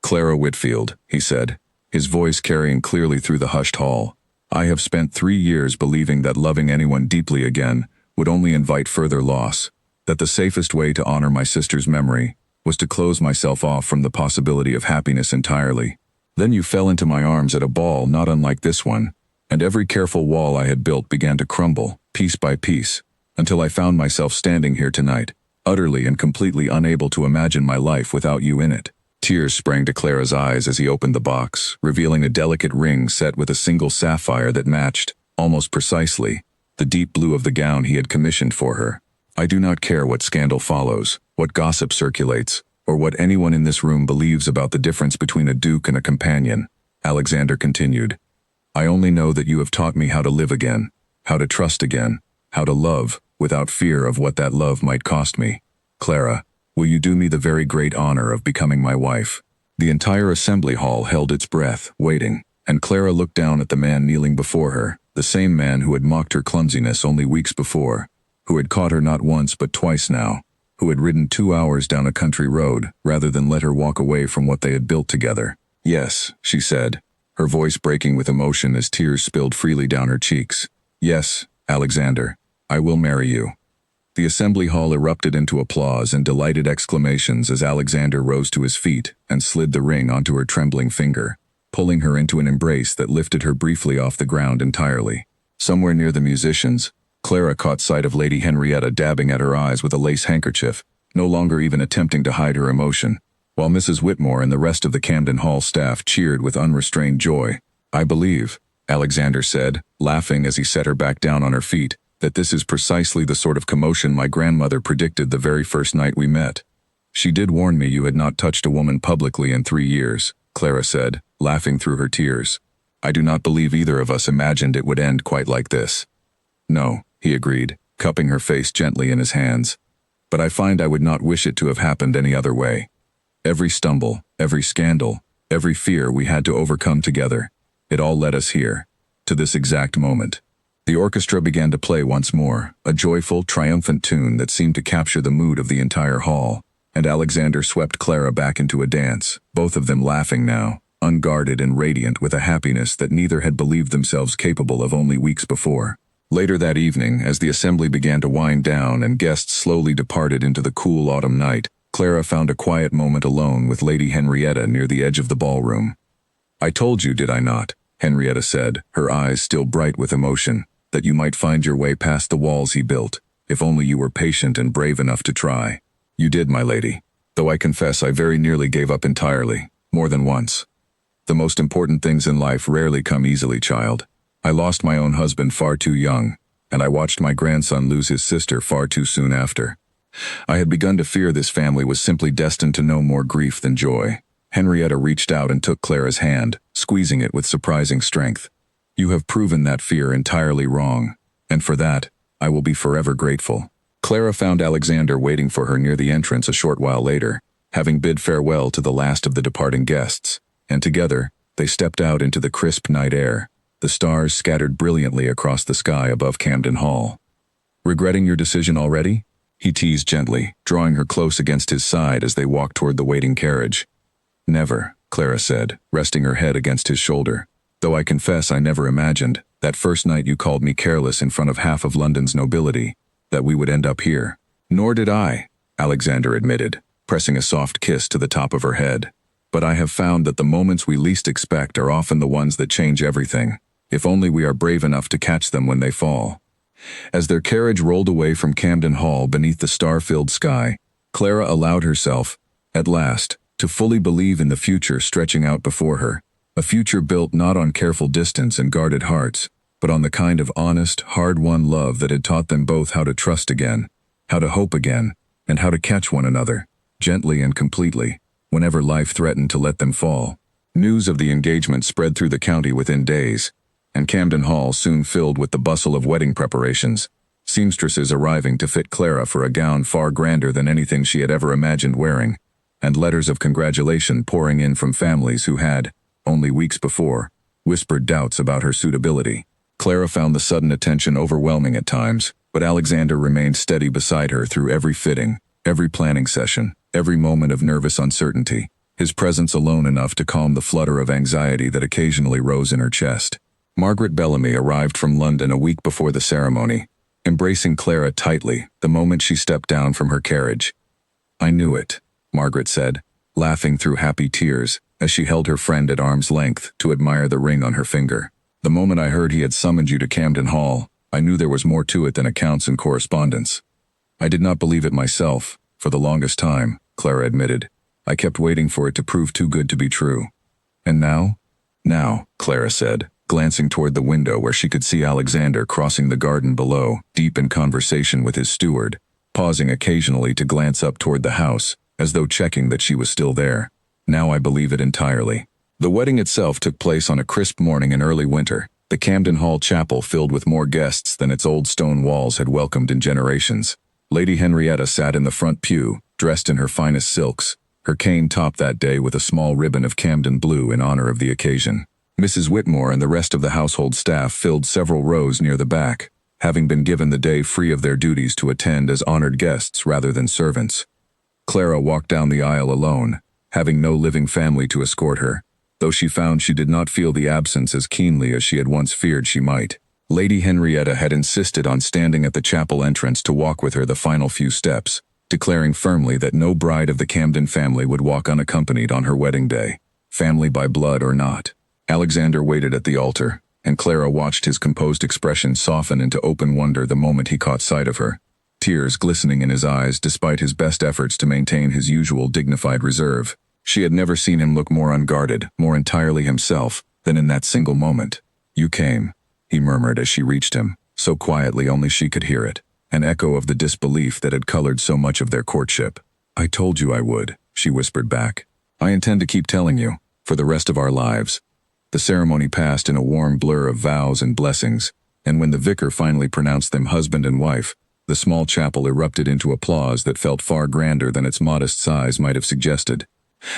"Clara Whitfield," he said, his voice carrying clearly through the hushed hall, "I have spent 3 years believing that loving anyone deeply again would only invite further loss, that the safest way to honor my sister's memory was to close myself off from the possibility of happiness entirely. Then you fell into my arms at a ball not unlike this one, and every careful wall I had built began to crumble, piece by piece, until I found myself standing here tonight, utterly and completely unable to imagine my life without you in it." Tears sprang to Clara's eyes as he opened the box, revealing a delicate ring set with a single sapphire that matched, almost precisely, the deep blue of the gown he had commissioned for her. "I do not care what scandal follows, what gossip circulates, or what anyone in this room believes about the difference between a duke and a companion," Alexander continued. "I only know that you have taught me how to live again, how to trust again, how to love, without fear of what that love might cost me. Clara, will you do me the very great honor of becoming my wife?" The entire assembly hall held its breath, waiting, and Clara looked down at the man kneeling before her, the same man who had mocked her clumsiness only weeks before, who had caught her not once but twice now, who had ridden 2 hours down a country road rather than let her walk away from what they had built together. "Yes," she said, her voice breaking with emotion as tears spilled freely down her cheeks. "Yes, Alexander, I will marry you." The assembly hall erupted into applause and delighted exclamations as Alexander rose to his feet and slid the ring onto her trembling finger, pulling her into an embrace that lifted her briefly off the ground entirely. Somewhere near the musicians, Clara caught sight of Lady Henrietta dabbing at her eyes with a lace handkerchief, no longer even attempting to hide her emotion, while Mrs. Whitmore and the rest of the Camden Hall staff cheered with unrestrained joy. "I believe," Alexander said, laughing as he set her back down on her feet, "that this is precisely the sort of commotion my grandmother predicted the very first night we met." "She did warn me you had not touched a woman publicly in 3 years, Clara said, laughing through her tears. "I do not believe either of us imagined it would end quite like this." "No," he agreed, cupping her face gently in his hands. "But I find I would not wish it to have happened any other way. Every stumble, every scandal, every fear we had to overcome together, it all led us here, to this exact moment." The orchestra began to play once more, a joyful, triumphant tune that seemed to capture the mood of the entire hall, and Alexander swept Clara back into a dance, both of them laughing now, unguarded and radiant with a happiness that neither had believed themselves capable of only weeks before. Later that evening, as the assembly began to wind down and guests slowly departed into the cool autumn night, Clara found a quiet moment alone with Lady Henrietta near the edge of the ballroom. "I told you, did I not?" Henrietta said, her eyes still bright with emotion, that you might find your way past the walls he built, if only you were patient and brave enough to try. You did, my lady. Though I confess I very nearly gave up entirely, more than once. The most important things in life rarely come easily, child. I lost my own husband far too young, and I watched my grandson lose his sister far too soon after. I had begun to fear this family was simply destined to know more grief than joy. Henrietta reached out and took Clara's hand, squeezing it with surprising strength. You have proven that fear entirely wrong, and for that, I will be forever grateful. Clara found Alexander waiting for her near the entrance a short while later, having bid farewell to the last of the departing guests, and together, they stepped out into the crisp night air, the stars scattered brilliantly across the sky above Camden Hall. Regretting your decision already? He teased gently, drawing her close against his side as they walked toward the waiting carriage. Never, Clara said, resting her head against his shoulder. Though I confess I never imagined, that first night you called me careless in front of half of London's nobility, that we would end up here. Nor did I, Alexander admitted, pressing a soft kiss to the top of her head. But I have found that the moments we least expect are often the ones that change everything, if only we are brave enough to catch them when they fall. As their carriage rolled away from Camden Hall beneath the star-filled sky, Clara allowed herself, at last, to fully believe in the future stretching out before her, a future built not on careful distance and guarded hearts, but on the kind of honest, hard-won love that had taught them both how to trust again, how to hope again, and how to catch one another, gently and completely, whenever life threatened to let them fall. News of the engagement spread through the county within days, and Camden Hall soon filled with the bustle of wedding preparations, seamstresses arriving to fit Clara for a gown far grander than anything she had ever imagined wearing, and letters of congratulation pouring in from families who had, only weeks before, whispered doubts about her suitability. Clara found the sudden attention overwhelming at times, but Alexander remained steady beside her through every fitting, every planning session, every moment of nervous uncertainty, his presence alone enough to calm the flutter of anxiety that occasionally rose in her chest. Margaret Bellamy arrived from London a week before the ceremony, embracing Clara tightly the moment she stepped down from her carriage. I knew it, Margaret said, laughing through happy tears as she held her friend at arm's length to admire the ring on her finger. The moment I heard he had summoned you to Camden Hall, I knew there was more to it than accounts and correspondence. I did not believe it myself, for the longest time, Clara admitted. I kept waiting for it to prove too good to be true. And now? Now, Clara said, glancing toward the window where she could see Alexander crossing the garden below, deep in conversation with his steward, pausing occasionally to glance up toward the house, as though checking that she was still there. Now I believe it entirely. The wedding itself took place on a crisp morning in early winter, the Camden Hall chapel filled with more guests than its old stone walls had welcomed in generations. Lady Henrietta sat in the front pew, dressed in her finest silks, her cane topped that day with a small ribbon of Camden blue in honor of the occasion. Mrs. Whitmore and the rest of the household staff filled several rows near the back, having been given the day free of their duties to attend as honored guests rather than servants. Clara walked down the aisle alone, having no living family to escort her, though she found she did not feel the absence as keenly as she had once feared she might. Lady Henrietta had insisted on standing at the chapel entrance to walk with her the final few steps, declaring firmly that no bride of the Camden family would walk unaccompanied on her wedding day, family by blood or not. Alexander waited at the altar, and Clara watched his composed expression soften into open wonder the moment he caught sight of her, tears glistening in his eyes despite his best efforts to maintain his usual dignified reserve. She had never seen him look more unguarded, more entirely himself, than in that single moment. You came, he murmured as she reached him, so quietly only she could hear it, an echo of the disbelief that had colored so much of their courtship. I told you I would, she whispered back. I intend to keep telling you, for the rest of our lives. The ceremony passed in a warm blur of vows and blessings, and when the vicar finally pronounced them husband and wife, the small chapel erupted into applause that felt far grander than its modest size might have suggested.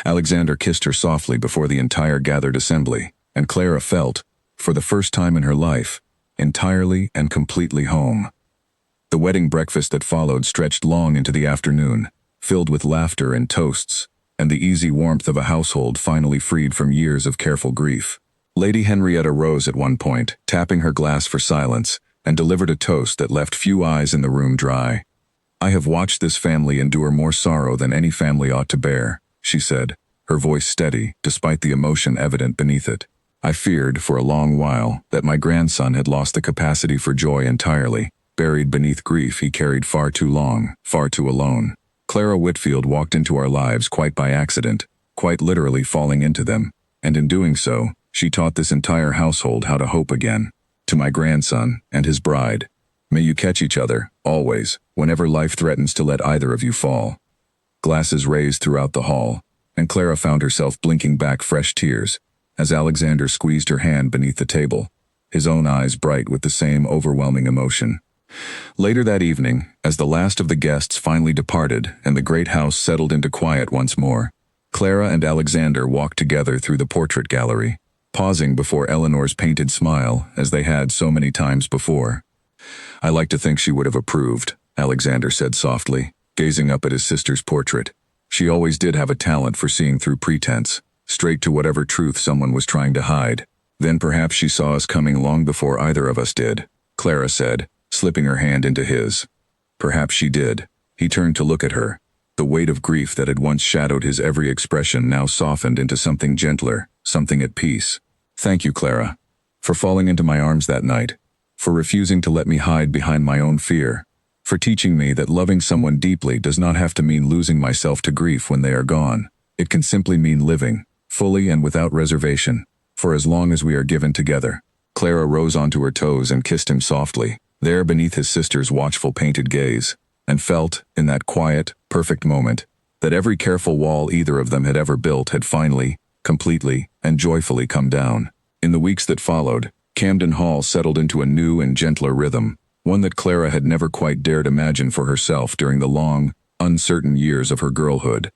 Alexander kissed her softly before the entire gathered assembly, and Clara felt, for the first time in her life, entirely and completely home. The wedding breakfast that followed stretched long into the afternoon, filled with laughter and toasts, and the easy warmth of a household finally freed from years of careful grief. Lady Henrietta rose at one point, tapping her glass for silence, and delivered a toast that left few eyes in the room dry. I have watched this family endure more sorrow than any family ought to bear, she said, her voice steady, despite the emotion evident beneath it. I feared, for a long while, that my grandson had lost the capacity for joy entirely, buried beneath grief he carried far too long, far too alone. Clara Whitfield walked into our lives quite by accident, quite literally falling into them, and in doing so, she taught this entire household how to hope again. To my grandson and his bride, may you catch each other, always, whenever life threatens to let either of you fall. Glasses raised throughout the hall, and Clara found herself blinking back fresh tears as Alexander squeezed her hand beneath the table, his own eyes bright with the same overwhelming emotion. Later that evening, as the last of the guests finally departed and the great house settled into quiet once more, Clara and Alexander walked together through the portrait gallery, pausing before Eleanor's painted smile as they had so many times before. "I like to think she would have approved," Alexander said softly, gazing up at his sister's portrait. "She always did have a talent for seeing through pretense, straight to whatever truth someone was trying to hide. Then perhaps she saw us coming long before either of us did," Clara said, slipping her hand into his. "Perhaps she did." He turned to look at her. The weight of grief that had once shadowed his every expression now softened into something gentler, something at peace. "Thank you, Clara, for falling into my arms that night, for refusing to let me hide behind my own fear, for teaching me that loving someone deeply does not have to mean losing myself to grief when they are gone. It can simply mean living, fully and without reservation, for as long as we are given together." Clara rose onto her toes and kissed him softly, there beneath his sister's watchful painted gaze, and felt, in that quiet, perfect moment, that every careful wall either of them had ever built had finally, completely, and joyfully come down. In the weeks that followed, Camden Hall settled into a new and gentler rhythm, one that Clara had never quite dared imagine for herself during the long, uncertain years of her girlhood.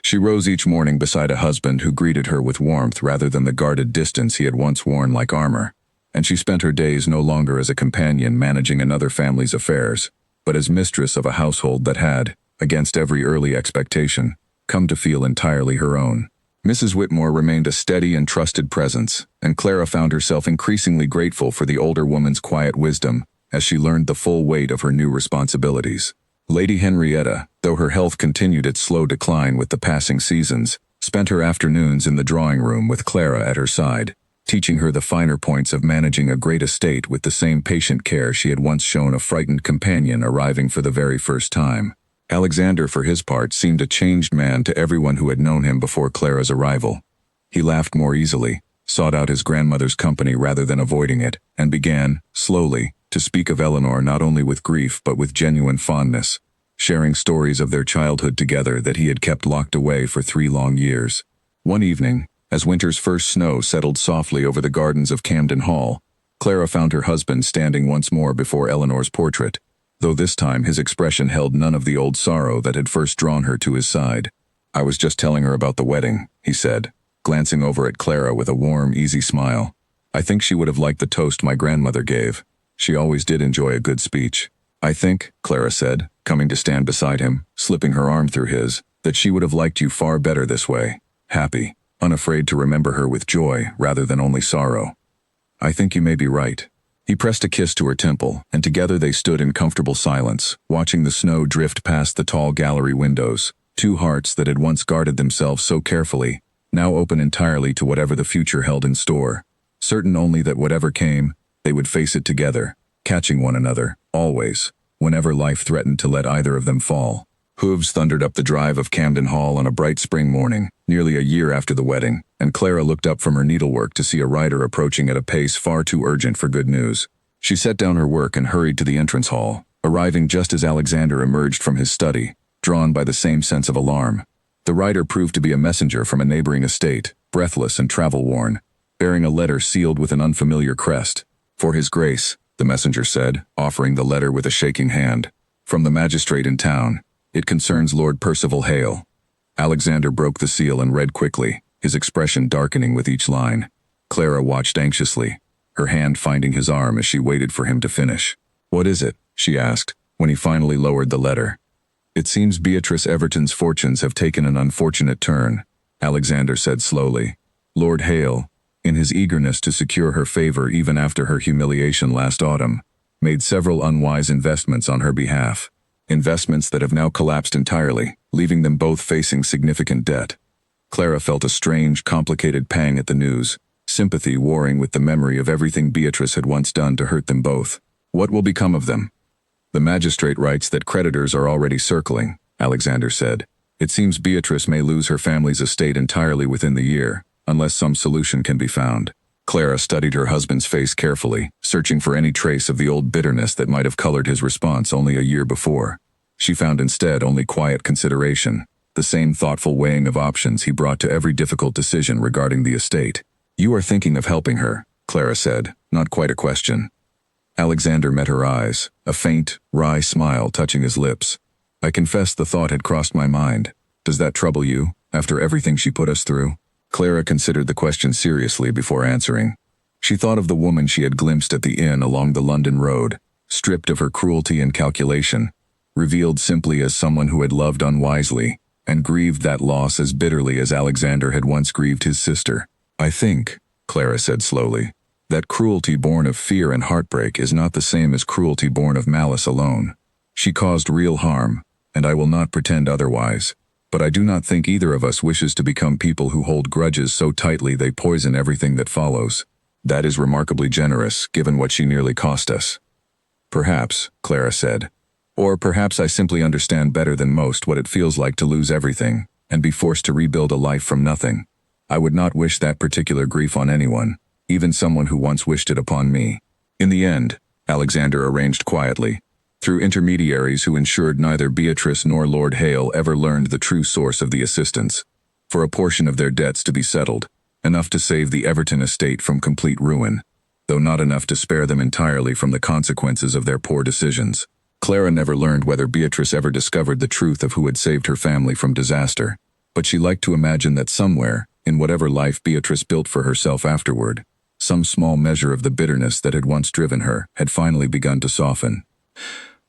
She rose each morning beside a husband who greeted her with warmth rather than the guarded distance he had once worn like armor, and she spent her days no longer as a companion managing another family's affairs, but as mistress of a household that had, against every early expectation, come to feel entirely her own. Mrs. Whitmore remained a steady and trusted presence, and Clara found herself increasingly grateful for the older woman's quiet wisdom as she learned the full weight of her new responsibilities. Lady Henrietta, though her health continued its slow decline with the passing seasons, spent her afternoons in the drawing room with Clara at her side, teaching her the finer points of managing a great estate with the same patient care she had once shown a frightened companion arriving for the very first time. Alexander, for his part, seemed a changed man to everyone who had known him before Clara's arrival. He laughed more easily, sought out his grandmother's company rather than avoiding it, and began, slowly, to speak of Eleanor not only with grief but with genuine fondness, sharing stories of their childhood together that he had kept locked away for 3 long years. One evening, as winter's first snow settled softly over the gardens of Camden Hall, Clara found her husband standing once more before Eleanor's portrait, though this time his expression held none of the old sorrow that had first drawn her to his side. "I was just telling her about the wedding," he said, glancing over at Clara with a warm, easy smile. "I think she would have liked the toast my grandmother gave. She always did enjoy a good speech." "I think," Clara said, coming to stand beside him, slipping her arm through his, "that she would have liked you far better this way, happy, unafraid to remember her with joy rather than only sorrow." "I think you may be right." He pressed a kiss to her temple, and together they stood in comfortable silence, watching the snow drift past the tall gallery windows, 2 hearts that had once guarded themselves so carefully, now open entirely to whatever the future held in store, certain only that whatever came, they would face it together, catching one another, always, whenever life threatened to let either of them fall. Hooves thundered up the drive of Camden Hall on a bright spring morning, nearly a year after the wedding, and Clara looked up from her needlework to see a rider approaching at a pace far too urgent for good news. She set down her work and hurried to the entrance hall, arriving just as Alexander emerged from his study, drawn by the same sense of alarm. The rider proved to be a messenger from a neighboring estate, breathless and travel-worn, bearing a letter sealed with an unfamiliar crest. "For His Grace," the messenger said, offering the letter with a shaking hand. "From the magistrate in town. It concerns Lord Percival Hale." Alexander broke the seal and read quickly, his expression darkening with each line. Clara watched anxiously, her hand finding his arm as she waited for him to finish. "What is it?" she asked, when he finally lowered the letter. "It seems Beatrice Everton's fortunes have taken an unfortunate turn," Alexander said slowly. "Lord Hale, in his eagerness to secure her favor even after her humiliation last autumn, made several unwise investments on her behalf. Investments that have now collapsed entirely, leaving them both facing significant debt." Clara felt a strange, complicated pang at the news, sympathy warring with the memory of everything Beatrice had once done to hurt them both. What will become of them? The magistrate writes that creditors are already circling, Alexander said. It seems Beatrice may lose her family's estate entirely within the year, unless some solution can be found. Clara studied her husband's face carefully, searching for any trace of the old bitterness that might have colored his response only a year before. She found instead only quiet consideration, the same thoughtful weighing of options he brought to every difficult decision regarding the estate. "You are thinking of helping her," Clara said, not quite a question. Alexander met her eyes, a faint, wry smile touching his lips. "I confess the thought had crossed my mind. Does that trouble you, after everything she put us through?" Clara considered the question seriously before answering. She thought of the woman she had glimpsed at the inn along the London road, stripped of her cruelty and calculation, revealed simply as someone who had loved unwisely, and grieved that loss as bitterly as Alexander had once grieved his sister. "I think," Clara said slowly, "that cruelty born of fear and heartbreak is not the same as cruelty born of malice alone. She caused real harm, and I will not pretend otherwise. But I do not think either of us wishes to become people who hold grudges so tightly they poison everything that follows. That is remarkably generous, given what she nearly cost us." "Perhaps," Clara said. "Or perhaps I simply understand better than most what it feels like to lose everything, and be forced to rebuild a life from nothing. I would not wish that particular grief on anyone, even someone who once wished it upon me." In the end, Alexander arranged quietly, through intermediaries who ensured neither Beatrice nor Lord Hale ever learned the true source of the assistance, for a portion of their debts to be settled, enough to save the Everton estate from complete ruin, though not enough to spare them entirely from the consequences of their poor decisions. Clara never learned whether Beatrice ever discovered the truth of who had saved her family from disaster, but she liked to imagine that somewhere, in whatever life Beatrice built for herself afterward, some small measure of the bitterness that had once driven her had finally begun to soften.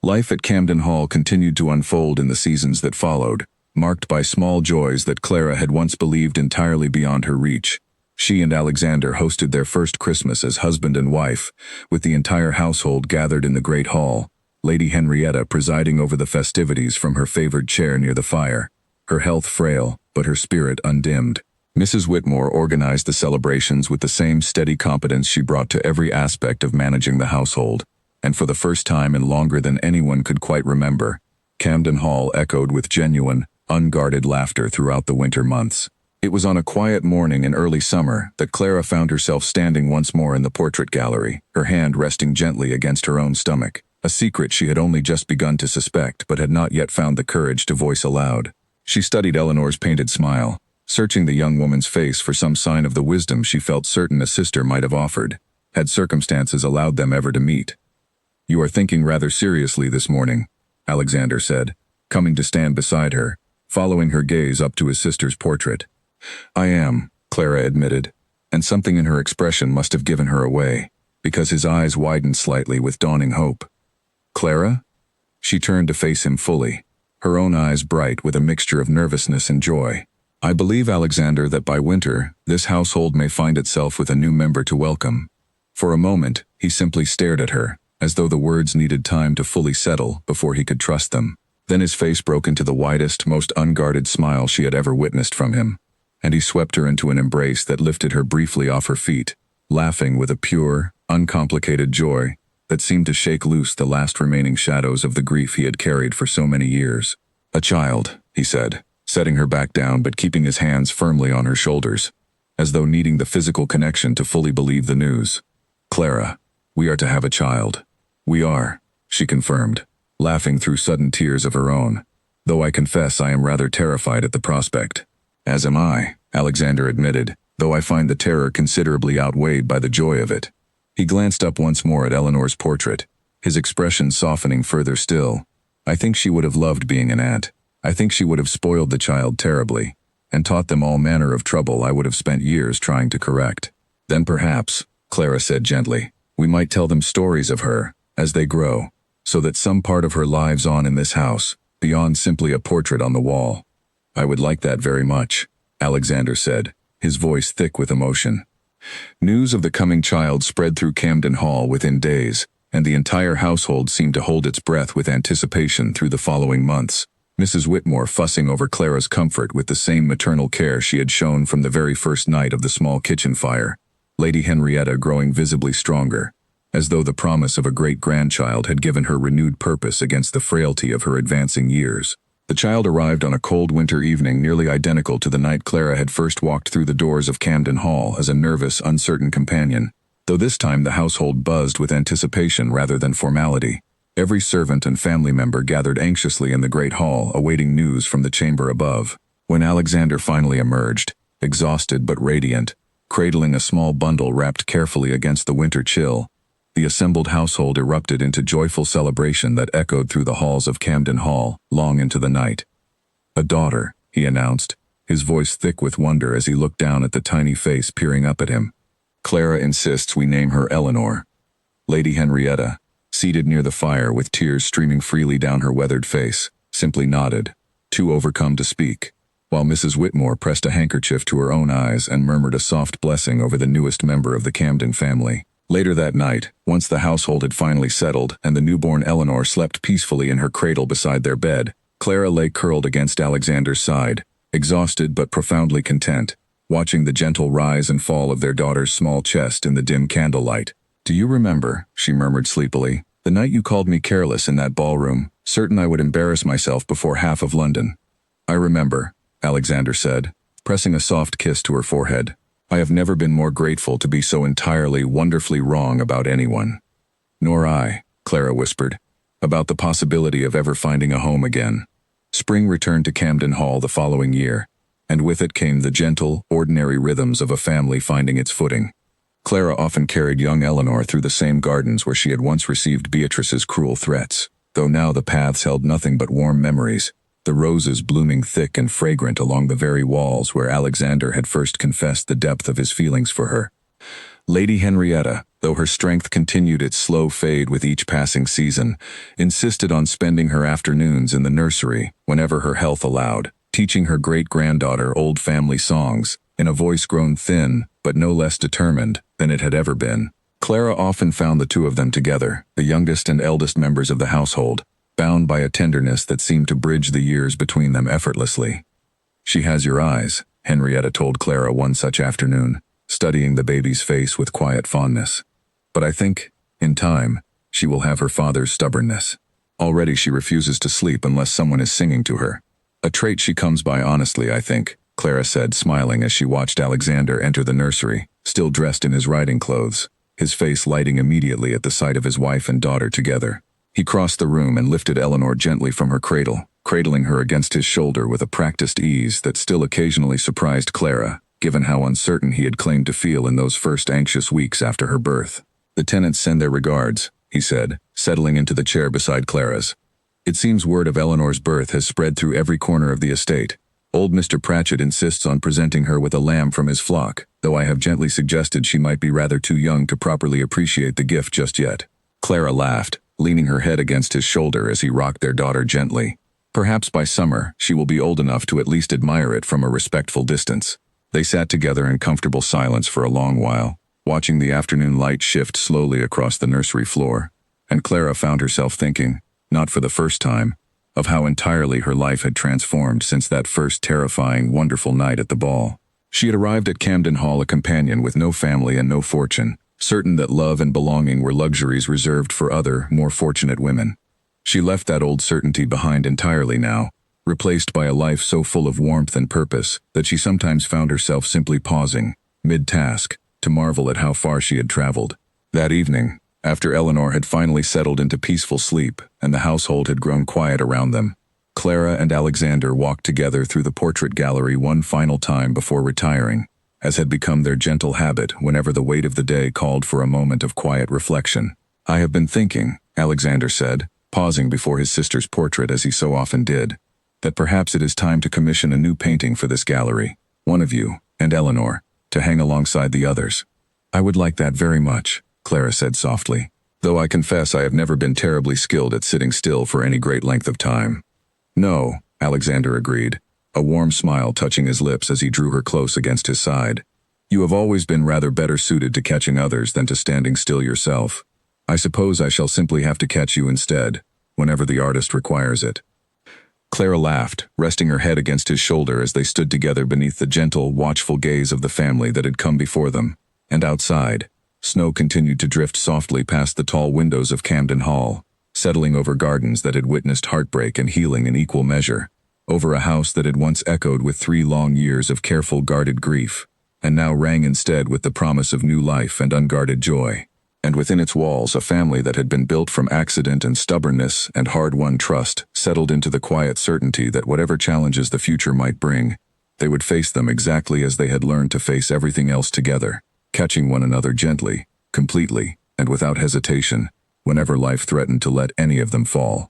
Life at Camden Hall continued to unfold in the seasons that followed, marked by small joys that Clara had once believed entirely beyond her reach. She and Alexander hosted their first Christmas as husband and wife, with the entire household gathered in the great hall, Lady Henrietta presiding over the festivities from her favored chair near the fire, her health frail, but her spirit undimmed. Mrs. Whitmore organized the celebrations with the same steady competence she brought to every aspect of managing the household, and for the first time in longer than anyone could quite remember, Camden Hall echoed with genuine, unguarded laughter throughout the winter months. It was on a quiet morning in early summer that Clara found herself standing once more in the portrait gallery, her hand resting gently against her own stomach, a secret she had only just begun to suspect but had not yet found the courage to voice aloud. She studied Eleanor's painted smile, searching the young woman's face for some sign of the wisdom she felt certain a sister might have offered, had circumstances allowed them ever to meet. "You are thinking rather seriously this morning," Alexander said, coming to stand beside her, following her gaze up to his sister's portrait. "I am," Clara admitted, and something in her expression must have given her away, because his eyes widened slightly with dawning hope. "Clara?" She turned to face him fully, her own eyes bright with a mixture of nervousness and joy. "I believe, Alexander, that by winter, this household may find itself with a new member to welcome." For a moment, he simply stared at her, as though the words needed time to fully settle before he could trust them. Then his face broke into the widest, most unguarded smile she had ever witnessed from him, and he swept her into an embrace that lifted her briefly off her feet, laughing with a pure, uncomplicated joy that seemed to shake loose the last remaining shadows of the grief he had carried for so many years. "A child," he said, setting her back down but keeping his hands firmly on her shoulders, as though needing the physical connection to fully believe the news. "Clara, we are to have a child." "We are," she confirmed, laughing through sudden tears of her own, "though I confess I am rather terrified at the prospect." "As am I," Alexander admitted, "though I find the terror considerably outweighed by the joy of it." He glanced up once more at Eleanor's portrait, his expression softening further still. "I think she would have loved being an aunt. I think she would have spoiled the child terribly, and taught them all manner of trouble I would have spent years trying to correct. Then perhaps," Clara said gently, "we might tell them stories of her, as they grow, so that some part of her lives on in this house, beyond simply a portrait on the wall." "I would like that very much," Alexander said, his voice thick with emotion. News of the coming child spread through Camden Hall within days, and the entire household seemed to hold its breath with anticipation through the following months, Mrs. Whitmore fussing over Clara's comfort with the same maternal care she had shown from the very first night of the small kitchen fire. Lady Henrietta growing visibly stronger, as though the promise of a great-grandchild had given her renewed purpose against the frailty of her advancing years. The child arrived on a cold winter evening nearly identical to the night Clara had first walked through the doors of Camden Hall as a nervous, uncertain companion, though this time the household buzzed with anticipation rather than formality. Every servant and family member gathered anxiously in the great hall, awaiting news from the chamber above. When Alexander finally emerged, exhausted but radiant, cradling a small bundle wrapped carefully against the winter chill, the assembled household erupted into joyful celebration that echoed through the halls of Camden Hall long into the night. "A daughter," he announced, his voice thick with wonder as he looked down at the tiny face peering up at him. "Clara insists we name her Eleanor." Lady Henrietta, seated near the fire with tears streaming freely down her weathered face, simply nodded, too overcome to speak, while Mrs. Whitmore pressed a handkerchief to her own eyes and murmured a soft blessing over the newest member of the Camden family. Later that night, once the household had finally settled and the newborn Eleanor slept peacefully in her cradle beside their bed, Clara lay curled against Alexander's side, exhausted but profoundly content, watching the gentle rise and fall of their daughter's small chest in the dim candlelight. "Do you remember," she murmured sleepily, "the night you called me careless in that ballroom, certain I would embarrass myself before half of London?" "I remember," Alexander said, pressing a soft kiss to her forehead. "I have never been more grateful to be so entirely, wonderfully wrong about anyone." "Nor I," Clara whispered, "about the possibility of ever finding a home again." Spring returned to Camden Hall the following year, and with it came the gentle, ordinary rhythms of a family finding its footing. Clara often carried young Eleanor through the same gardens where she had once received Beatrice's cruel threats, though now the paths held nothing but warm memories, the roses blooming thick and fragrant along the very walls where Alexander had first confessed the depth of his feelings for her. Lady Henrietta, though her strength continued its slow fade with each passing season, insisted on spending her afternoons in the nursery whenever her health allowed, teaching her great-granddaughter old family songs, in a voice grown thin but no less determined than it had ever been. Clara often found the two of them together, the youngest and eldest members of the household, bound by a tenderness that seemed to bridge the years between them effortlessly. "She has your eyes," Henrietta told Clara one such afternoon, studying the baby's face with quiet fondness. "But I think, in time, she will have her father's stubbornness. Already she refuses to sleep unless someone is singing to her. A trait she comes by honestly, I think," Clara said, smiling as she watched Alexander enter the nursery, still dressed in his riding clothes, his face lighting immediately at the sight of his wife and daughter together. He crossed the room and lifted Eleanor gently from her cradle, cradling her against his shoulder with a practiced ease that still occasionally surprised Clara, given how uncertain he had claimed to feel in those first anxious weeks after her birth. "The tenants send their regards," he said, settling into the chair beside Clara's. "It seems word of Eleanor's birth has spread through every corner of the estate. Old Mr. Pratchett insists on presenting her with a lamb from his flock, though I have gently suggested she might be rather too young to properly appreciate the gift just yet." Clara laughed, leaning her head against his shoulder as he rocked their daughter gently. "Perhaps by summer she will be old enough to at least admire it from a respectful distance." They sat together in comfortable silence for a long while, watching the afternoon light shift slowly across the nursery floor, and Clara found herself thinking, not for the first time, of how entirely her life had transformed since that first terrifying, wonderful night at the ball. She had arrived at Camden Hall a companion with no family and no fortune, certain that love and belonging were luxuries reserved for other, more fortunate women. She left that old certainty behind entirely now, replaced by a life so full of warmth and purpose that she sometimes found herself simply pausing, mid-task, to marvel at how far she had traveled. That evening, after Eleanor had finally settled into peaceful sleep and the household had grown quiet around them, Clara and Alexander walked together through the portrait gallery one final time before retiring, as had become their gentle habit whenever the weight of the day called for a moment of quiet reflection. "I have been thinking," Alexander said, pausing before his sister's portrait as he so often did, "that perhaps it is time to commission a new painting for this gallery, one of you, and Eleanor, to hang alongside the others." "I would like that very much," Clara said softly, "though I confess I have never been terribly skilled at sitting still for any great length of time." "No," Alexander agreed, a warm smile touching his lips as he drew her close against his side. "You have always been rather better suited to catching others than to standing still yourself. I suppose I shall simply have to catch you instead, whenever the artist requires it." Clara laughed, resting her head against his shoulder as they stood together beneath the gentle, watchful gaze of the family that had come before them. And outside, snow continued to drift softly past the tall windows of Camden Hall, settling over gardens that had witnessed heartbreak and healing in equal measure, over a house that had once echoed with 3 long years of careful guarded grief, and now rang instead with the promise of new life and unguarded joy. And within its walls a family that had been built from accident and stubbornness and hard-won trust settled into the quiet certainty that whatever challenges the future might bring, they would face them exactly as they had learned to face everything else together, catching one another gently, completely, and without hesitation, whenever life threatened to let any of them fall.